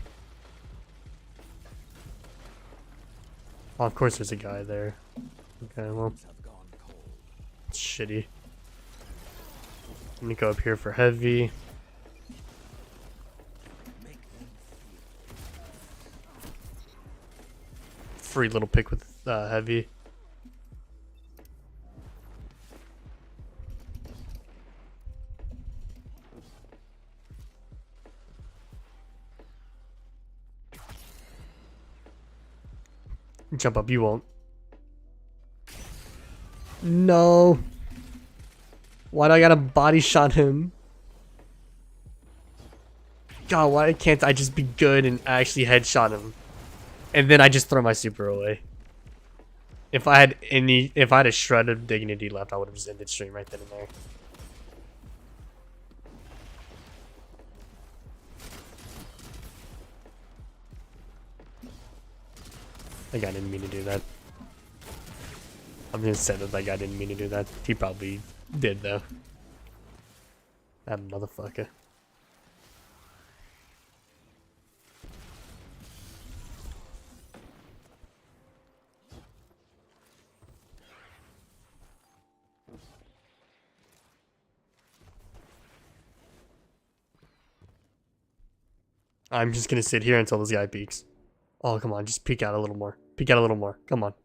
Oh, of course there's a guy there. Okay, well, Have gone cold. it's shitty. Let me go up here for heavy. Make them feel. Free little pick with heavy. Jump up, you won't. No. Why do I gotta body shot him? God, why can't I just be good and actually headshot him? And then I just throw my super away. If I had a shred of dignity left, I would have just ended stream right then and there. That guy didn't mean to do that. I'm gonna say that guy didn't mean to do that. He probably did though. That motherfucker. I'm just gonna sit here until this guy peeks. Oh, come on, just peek out a little more. Peek out a little more. Come on.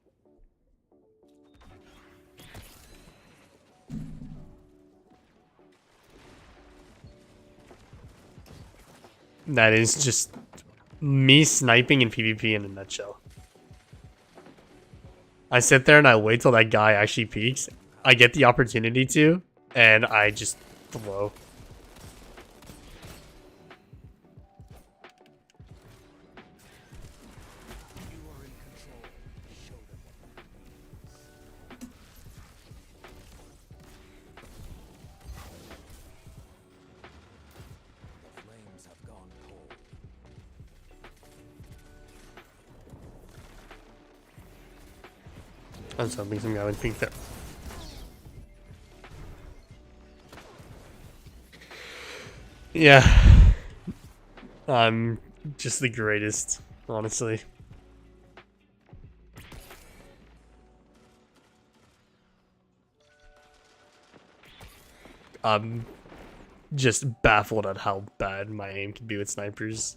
That is just me sniping in PvP in a nutshell. I sit there and I wait till that guy actually peeks. I get the opportunity to, and I just throw. You are in control. Show them what that means. The flames have gone cold. I was hoping some guy would peek there. Yeah. I'm just the greatest, honestly. I'm just baffled at how bad my aim can be with snipers.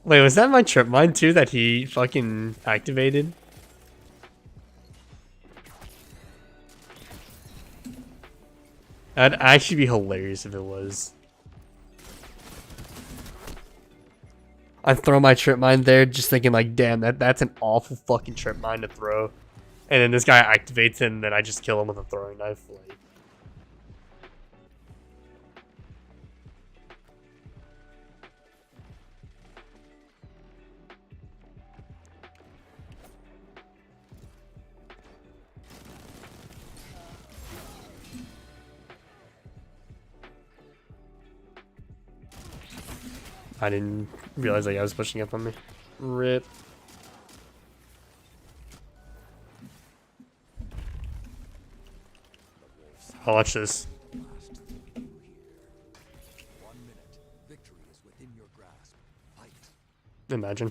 Wait, was that my trip mine too that he fucking activated? That'd actually be hilarious if it was. I throw my trip mine there just thinking like, damn, that's an awful fucking trip mine to throw. And then this guy activates it and then I just kill him with a throwing knife. Like, I didn't realize that guy was pushing up on me. Rip. I'll watch this. Last thing you hear. 1 minute. Victory is within your grasp. Fight. Imagine.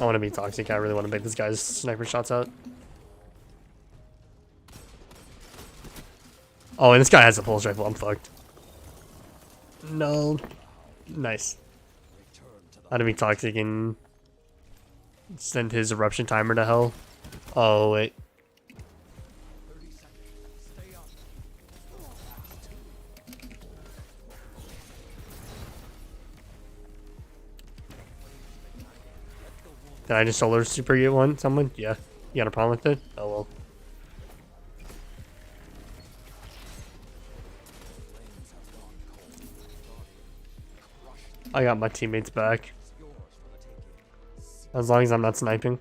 I want to be toxic. I really want to make this guy's sniper shots out. Oh, and this guy has a pulse rifle. I'm fucked. No. Nice. Return to the How to be toxic and Send his eruption timer to hell. Oh wait. 30 seconds. Stay on them. That's two. Did I just solar super get one? Someone? Yeah. You got a problem with it? Oh well. I got my teammates back. As long as I'm not sniping.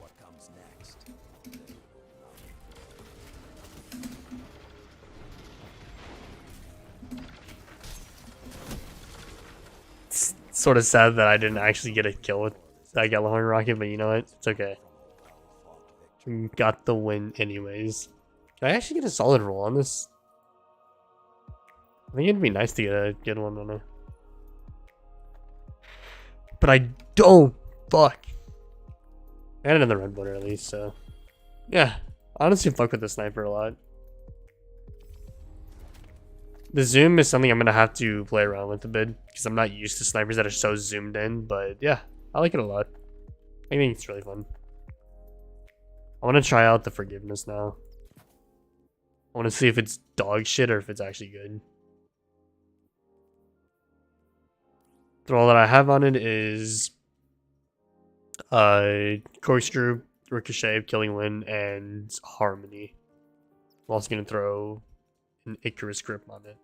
What comes next? It's sort of sad that I didn't actually get a kill with that Gallahorn rocket, but you know what? It's okay. We got the win anyways. Can I actually get a solid roll on this? I think it'd be nice to get a good one on it. But I don't. Fuck. I got another red border at least, so. Yeah. Honestly, fuck with the sniper a lot. The zoom is something I'm going to have to play around with a bit. Because I'm not used to snipers that are so zoomed in. But yeah, I like it a lot. I think it's really fun. I want to try out the forgiveness now. I want to see if it's dog shit or if it's actually good. The role that I have on it is corkscrew, ricochet, killing wind, and harmony. I'm also gonna throw an Icarus grip on it.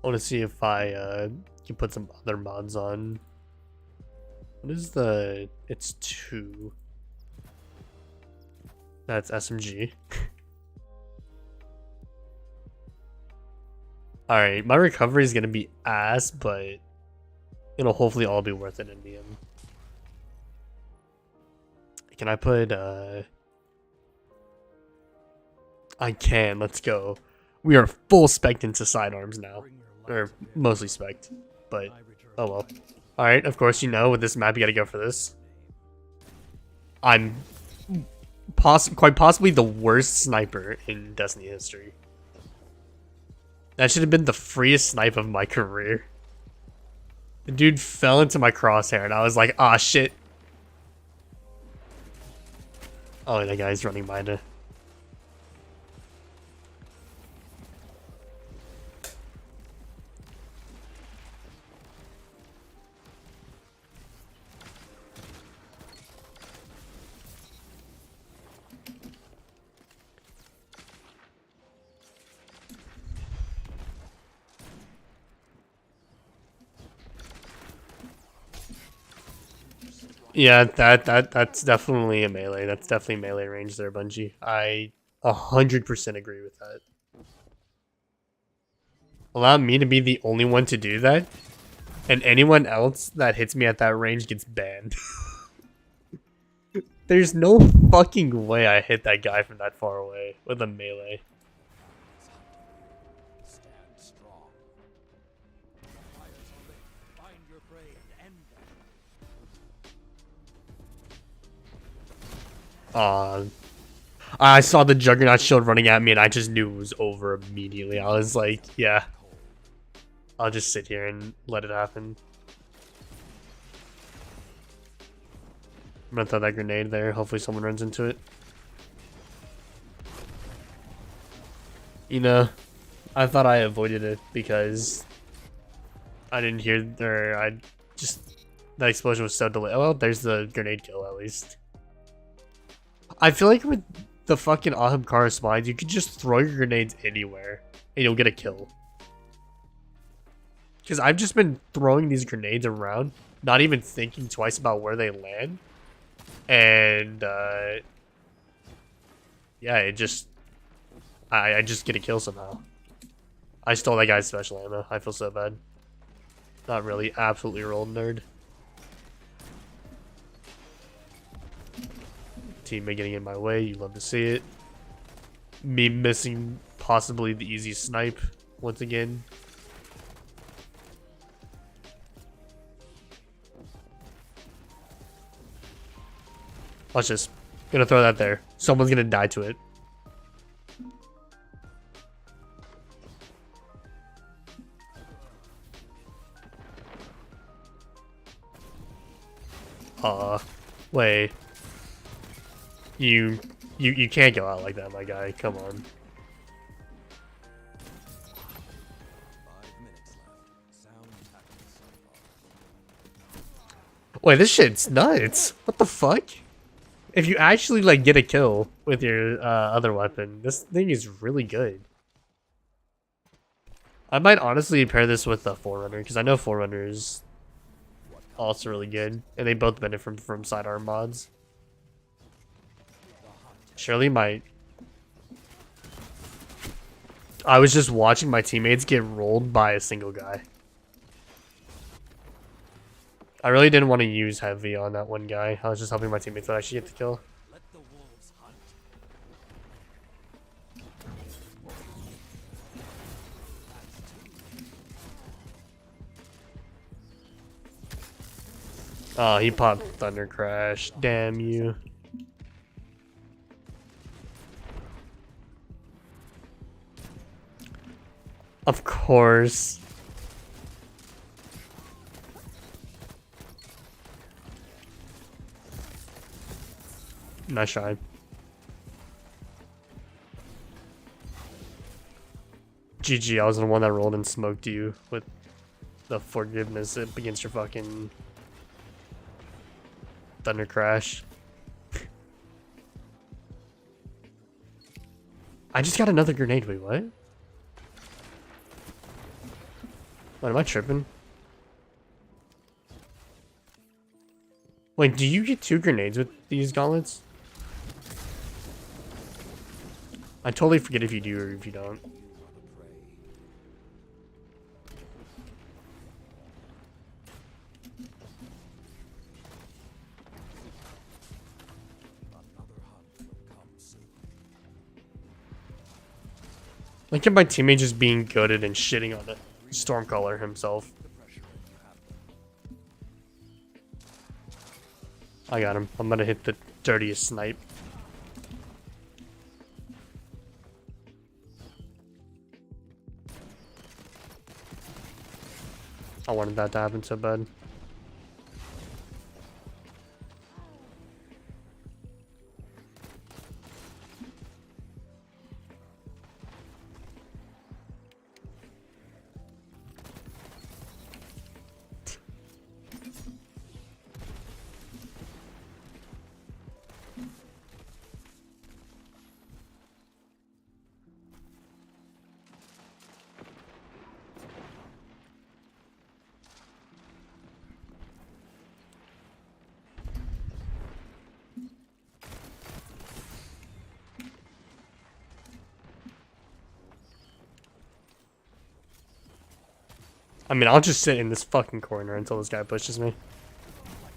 I want to see if I can put some other mods on. What is the... It's 2. That's SMG. Alright, my recovery is going to be ass, but it'll hopefully all be worth it in the end. Can I put... I can, let's go. We are full spec'd into sidearms now. Or mostly spec'd, but oh well. Alright, of course, you know, with this map, you gotta go for this. I'm quite possibly the worst sniper in Destiny history. That should have been the freest snipe of my career. The dude fell into my crosshair, and I was like, ah, shit. Oh, that guy's running by it. Yeah, that's definitely a melee. That's definitely melee range there, Bungie. I 100% agree with that. Allow me to be the only one to do that, and anyone else that hits me at that range gets banned. There's no fucking way I hit that guy from that far away with a melee. Stand strong. Fires away. Find your prey and end them. I saw the Juggernaut shield running at me and I just knew it was over immediately. I was like, yeah, I'll just sit here and let it happen. I'm gonna throw that grenade there. Hopefully someone runs into it. You know, I thought I avoided it because I didn't hear, or I just, that explosion was so delayed. Oh, well, there's the grenade kill at least. I feel like with the fucking Ahab corresponds, you could just throw your grenades anywhere and you'll get a kill. Because I've just been throwing these grenades around, not even thinking twice about where they land. And, yeah, it just, I just get a kill somehow. I stole that guy's special ammo. I feel so bad. Not really. Absolutely rolled nerd. teammate getting in my way. You love to see it. Me missing possibly the easy snipe once again. Watch this. Gonna throw that there. Someone's gonna die to it. Wait. You can't go out like that, my guy. Come on. 5 minutes left. Sound tactics so far. Wait, this shit's nuts. What the fuck? If you actually like get a kill with your other weapon, this thing is really good. I might honestly pair this with the Forerunner because I know Forerunner is also really good, and they both benefit from sidearm mods. Surely my... I was just watching my teammates get rolled by a single guy. I really didn't want to use heavy on that one guy. I was just helping my teammates to actually get the kill. Let the wolves hunt. Oh, he popped Thunder Crash. Damn you. Of course. Nice try. GG, I was the one that rolled and smoked you with the forgiveness against your fucking Thunder Crash. I just got another grenade. Wait, what? What, am I tripping? Wait, do you get 2 grenades with these gauntlets? I totally forget if you do or if you don't. You are the prey. Another hunt will come soon. Look at my teammate just being goaded and shitting on it. Stormcaller himself. The pressure and you have them. I got him. I'm gonna hit the dirtiest snipe. I wanted that to happen so bad. I mean, I'll just sit in this fucking corner until this guy pushes me. Like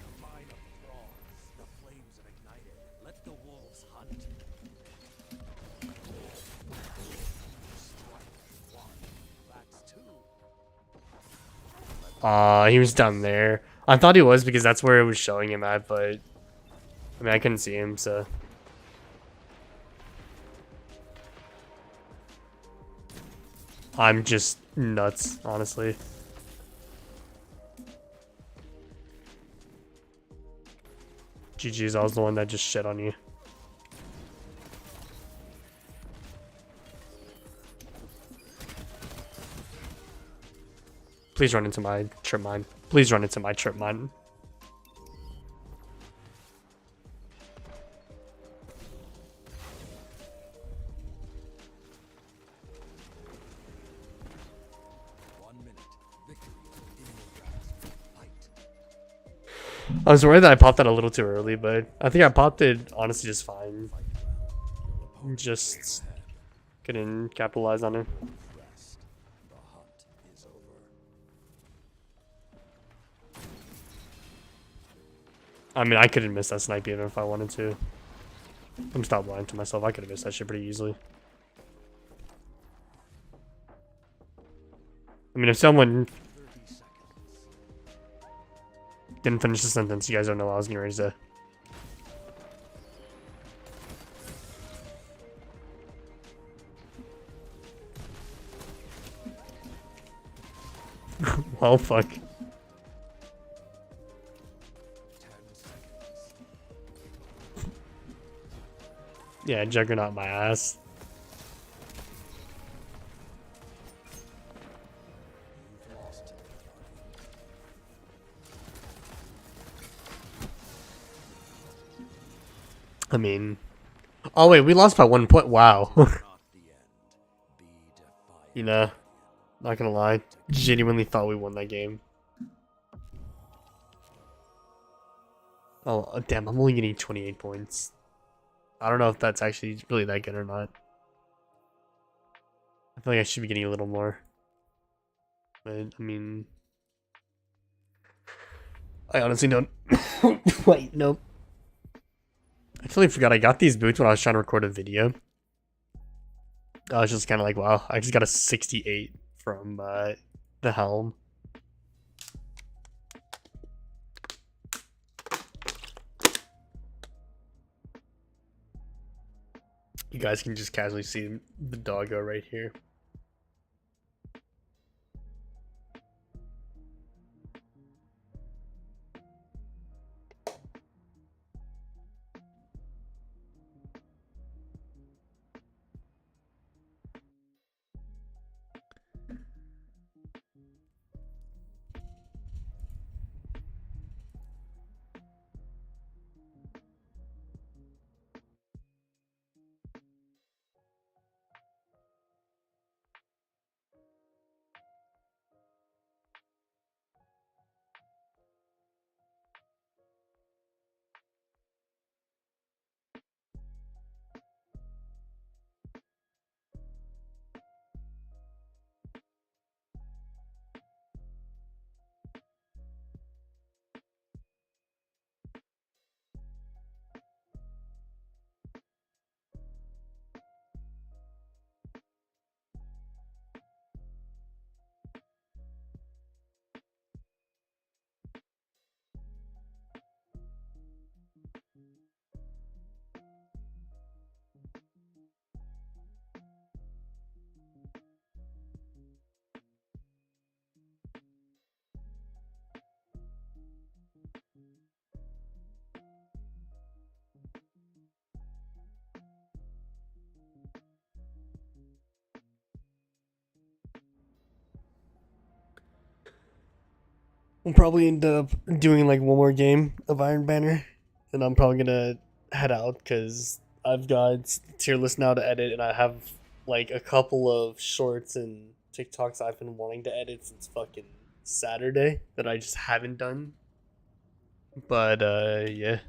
a line of frogs, the flames have ignited. Let the wolves hunt. Strike 1. That's 2. He was down there. I thought he was because that's where it was showing him at, but I mean, I couldn't see him, so. I'm just nuts, honestly. GG's, I was the one that just shit on you. Please run into my trip mine. Please run into my trip mine. I was worried that I popped that a little too early, but I think I popped it honestly just fine. Just couldn't capitalize on it. I mean, I couldn't miss that snipe even if I wanted to. I'm stop lying to myself. I could have missed that shit pretty easily. I mean, if someone 30 seconds. didn't finish the sentence, you guys don't know what I was getting ready to say. Well, fuck. 10 seconds. Yeah, Juggernaut my ass. You've lost to the I mean... Oh, wait, we lost by 1 point. Wow. Not the end. Be defiant. You know, not gonna lie. Genuinely thought we won that game. Oh, damn, I'm only getting 28 points. I don't know if that's actually really that good or not. I feel like I should be getting a little more. But, I mean... I honestly don't... Wait, nope. I totally forgot I got these boots when I was trying to record a video. I was just kind of like, wow, I just got a 68 from the helm. You guys can just casually see the doggo right here. We'll probably end up doing like one more game of Iron Banner, and I'm probably gonna head out because I've got tier list now to edit, and I have like a couple of shorts and TikToks I've been wanting to edit since fucking Saturday that I just haven't done. But yeah.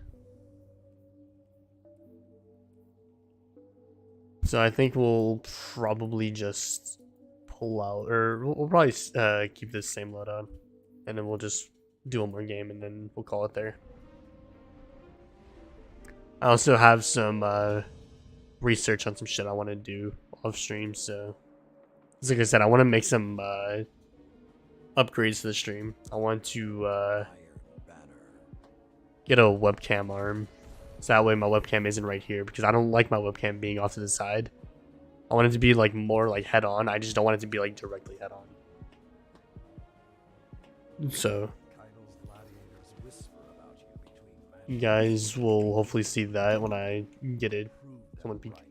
So I think we'll probably just pull out, or we'll probably keep this same loadout, and then we'll just do one more game, and then we'll call it there. I also have some research on some shit I want to do off stream, so like I said, I want to make some upgrades to the stream. I want to Iron Banner. get a webcam arm, so that way my webcam isn't right here, because I don't like my webcam being off to the side. I want it to be like more like head on. I just don't want it to be like directly head on. So Kyle's gladiators whisper about you between you guys will hopefully see that when I get it. Prove them Someone peek. right.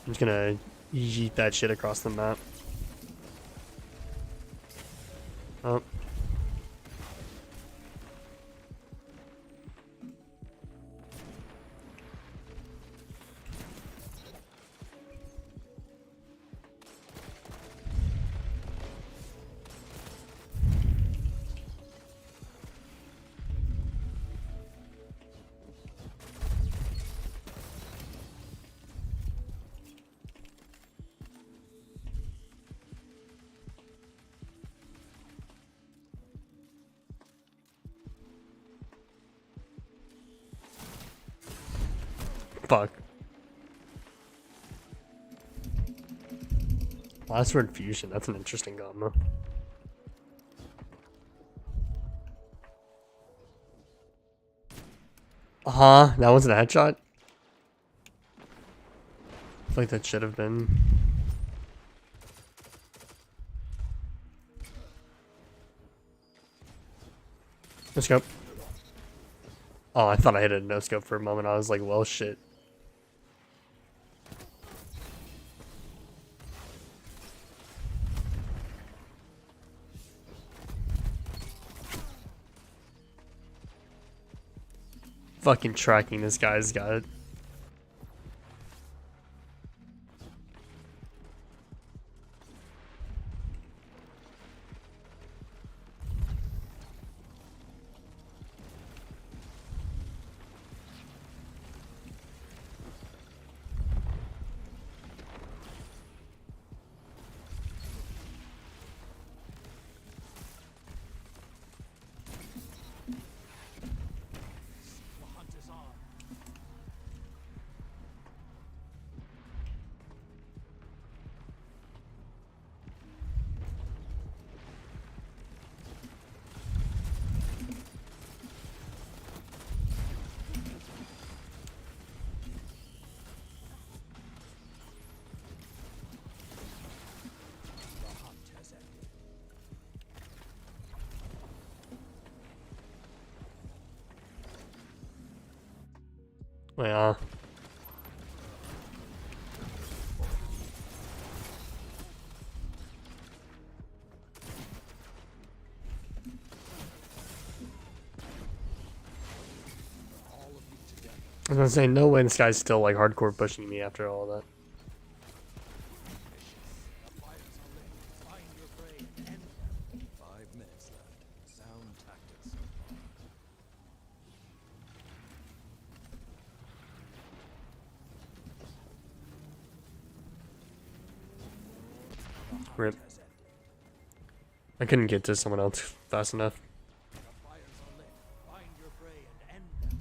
I'm just gonna yeet that shit across the map. Oh. fuck? Last word fusion. That's an interesting combo. That wasn't a headshot? I feel like that should have been. No scope. Oh, I thought I hit a no scope for a moment. I was like, well, shit. Fucking tracking this guy's got it. The hunt is on. The hunt has ended. Yeah. All of you together. I was gonna say, no way this guy's still like hardcore pushing me after all that. The fires are lit. Find your prey and end them. 5 minutes left. Sound tactics so far. The hunt Rip. has ended. I couldn't get to someone else fast enough. The fires are lit. Find your prey and end them.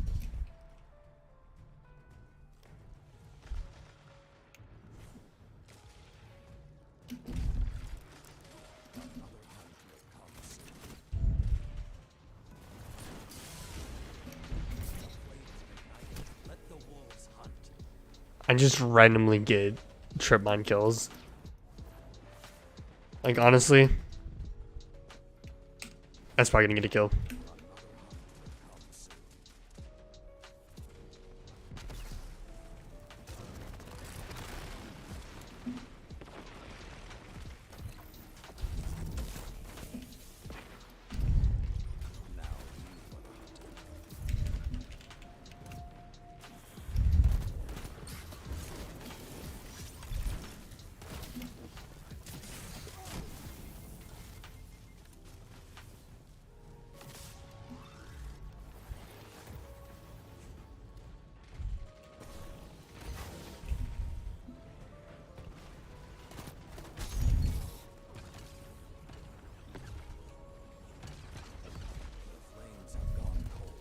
Another hunt will come soon. The flames ignite. Let the wolves hunt. I just randomly get trip mine kills. Like, honestly, that's probably gonna get a kill. Another hunt will come soon. Now you are the hunter. The flames have gone cold.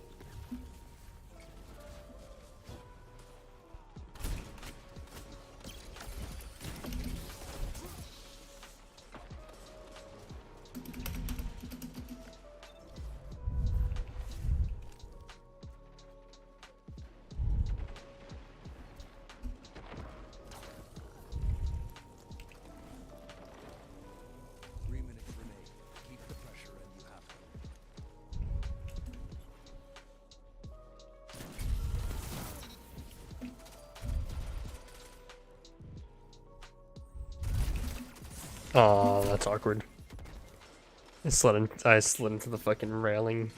Three minutes remain. Keep the pressure and you have them. Oh, that's awkward. I slid into the fucking railing.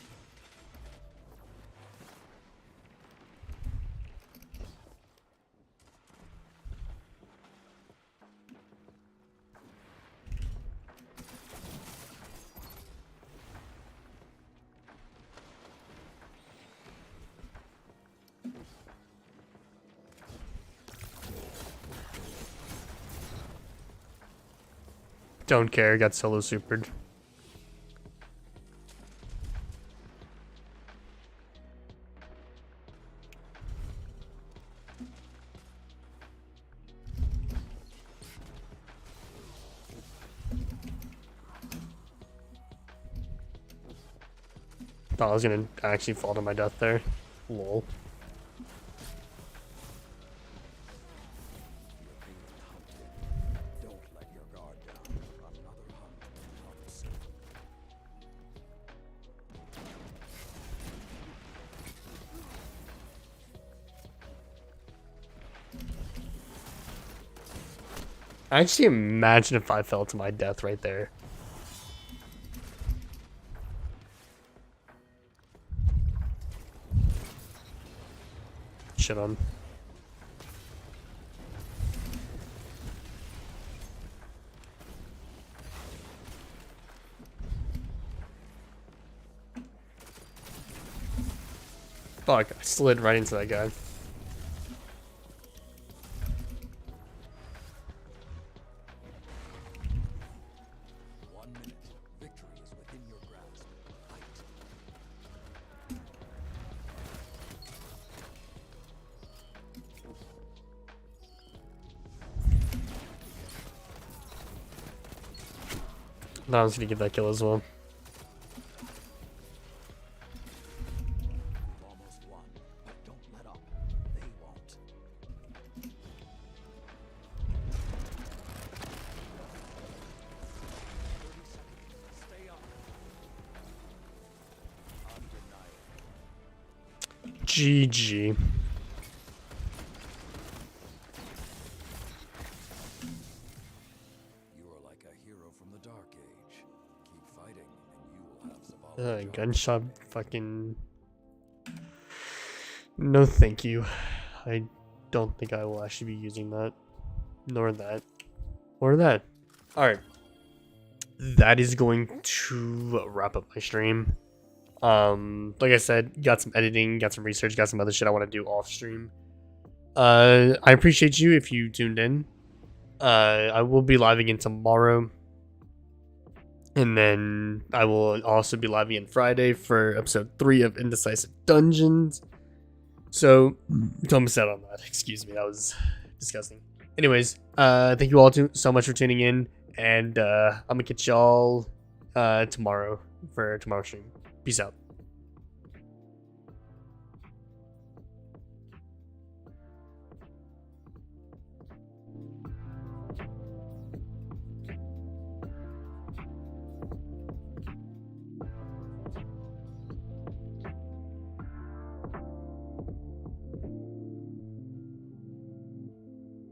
Don't care, got solo supered. Thought I was gonna actually fall to my death there. Lol. Don't let your guard down. Another hunt comes. Actually, imagine if I fell to my death right there. Shit on. Fuck, I slid right into that guy. Victory is within your grasp. Fight. 30 seconds. Stay up. Now I was gonna get that kill as well. You've almost won, but don't let up. They won't. 30 seconds. Stay up. Undeniable. GG. You are like a hero from the Dark Age. Keep fighting, and you will have Zavala. Gunshot fucking... No thank you. I don't think I will actually be using that. Nor that. Or that. Alright. That is going to wrap up my stream. Like I said, got some editing, got some research, got some other shit I want to do off stream. I appreciate you if you tuned in. I will be live again tomorrow. And then I will also be live again Friday for episode 3 of Indecisive Dungeons. So, don't miss out on that. Excuse me, that was disgusting. Anyways, thank you all so much for tuning in. And I'm gonna catch y'all tomorrow for tomorrow's stream. Peace out.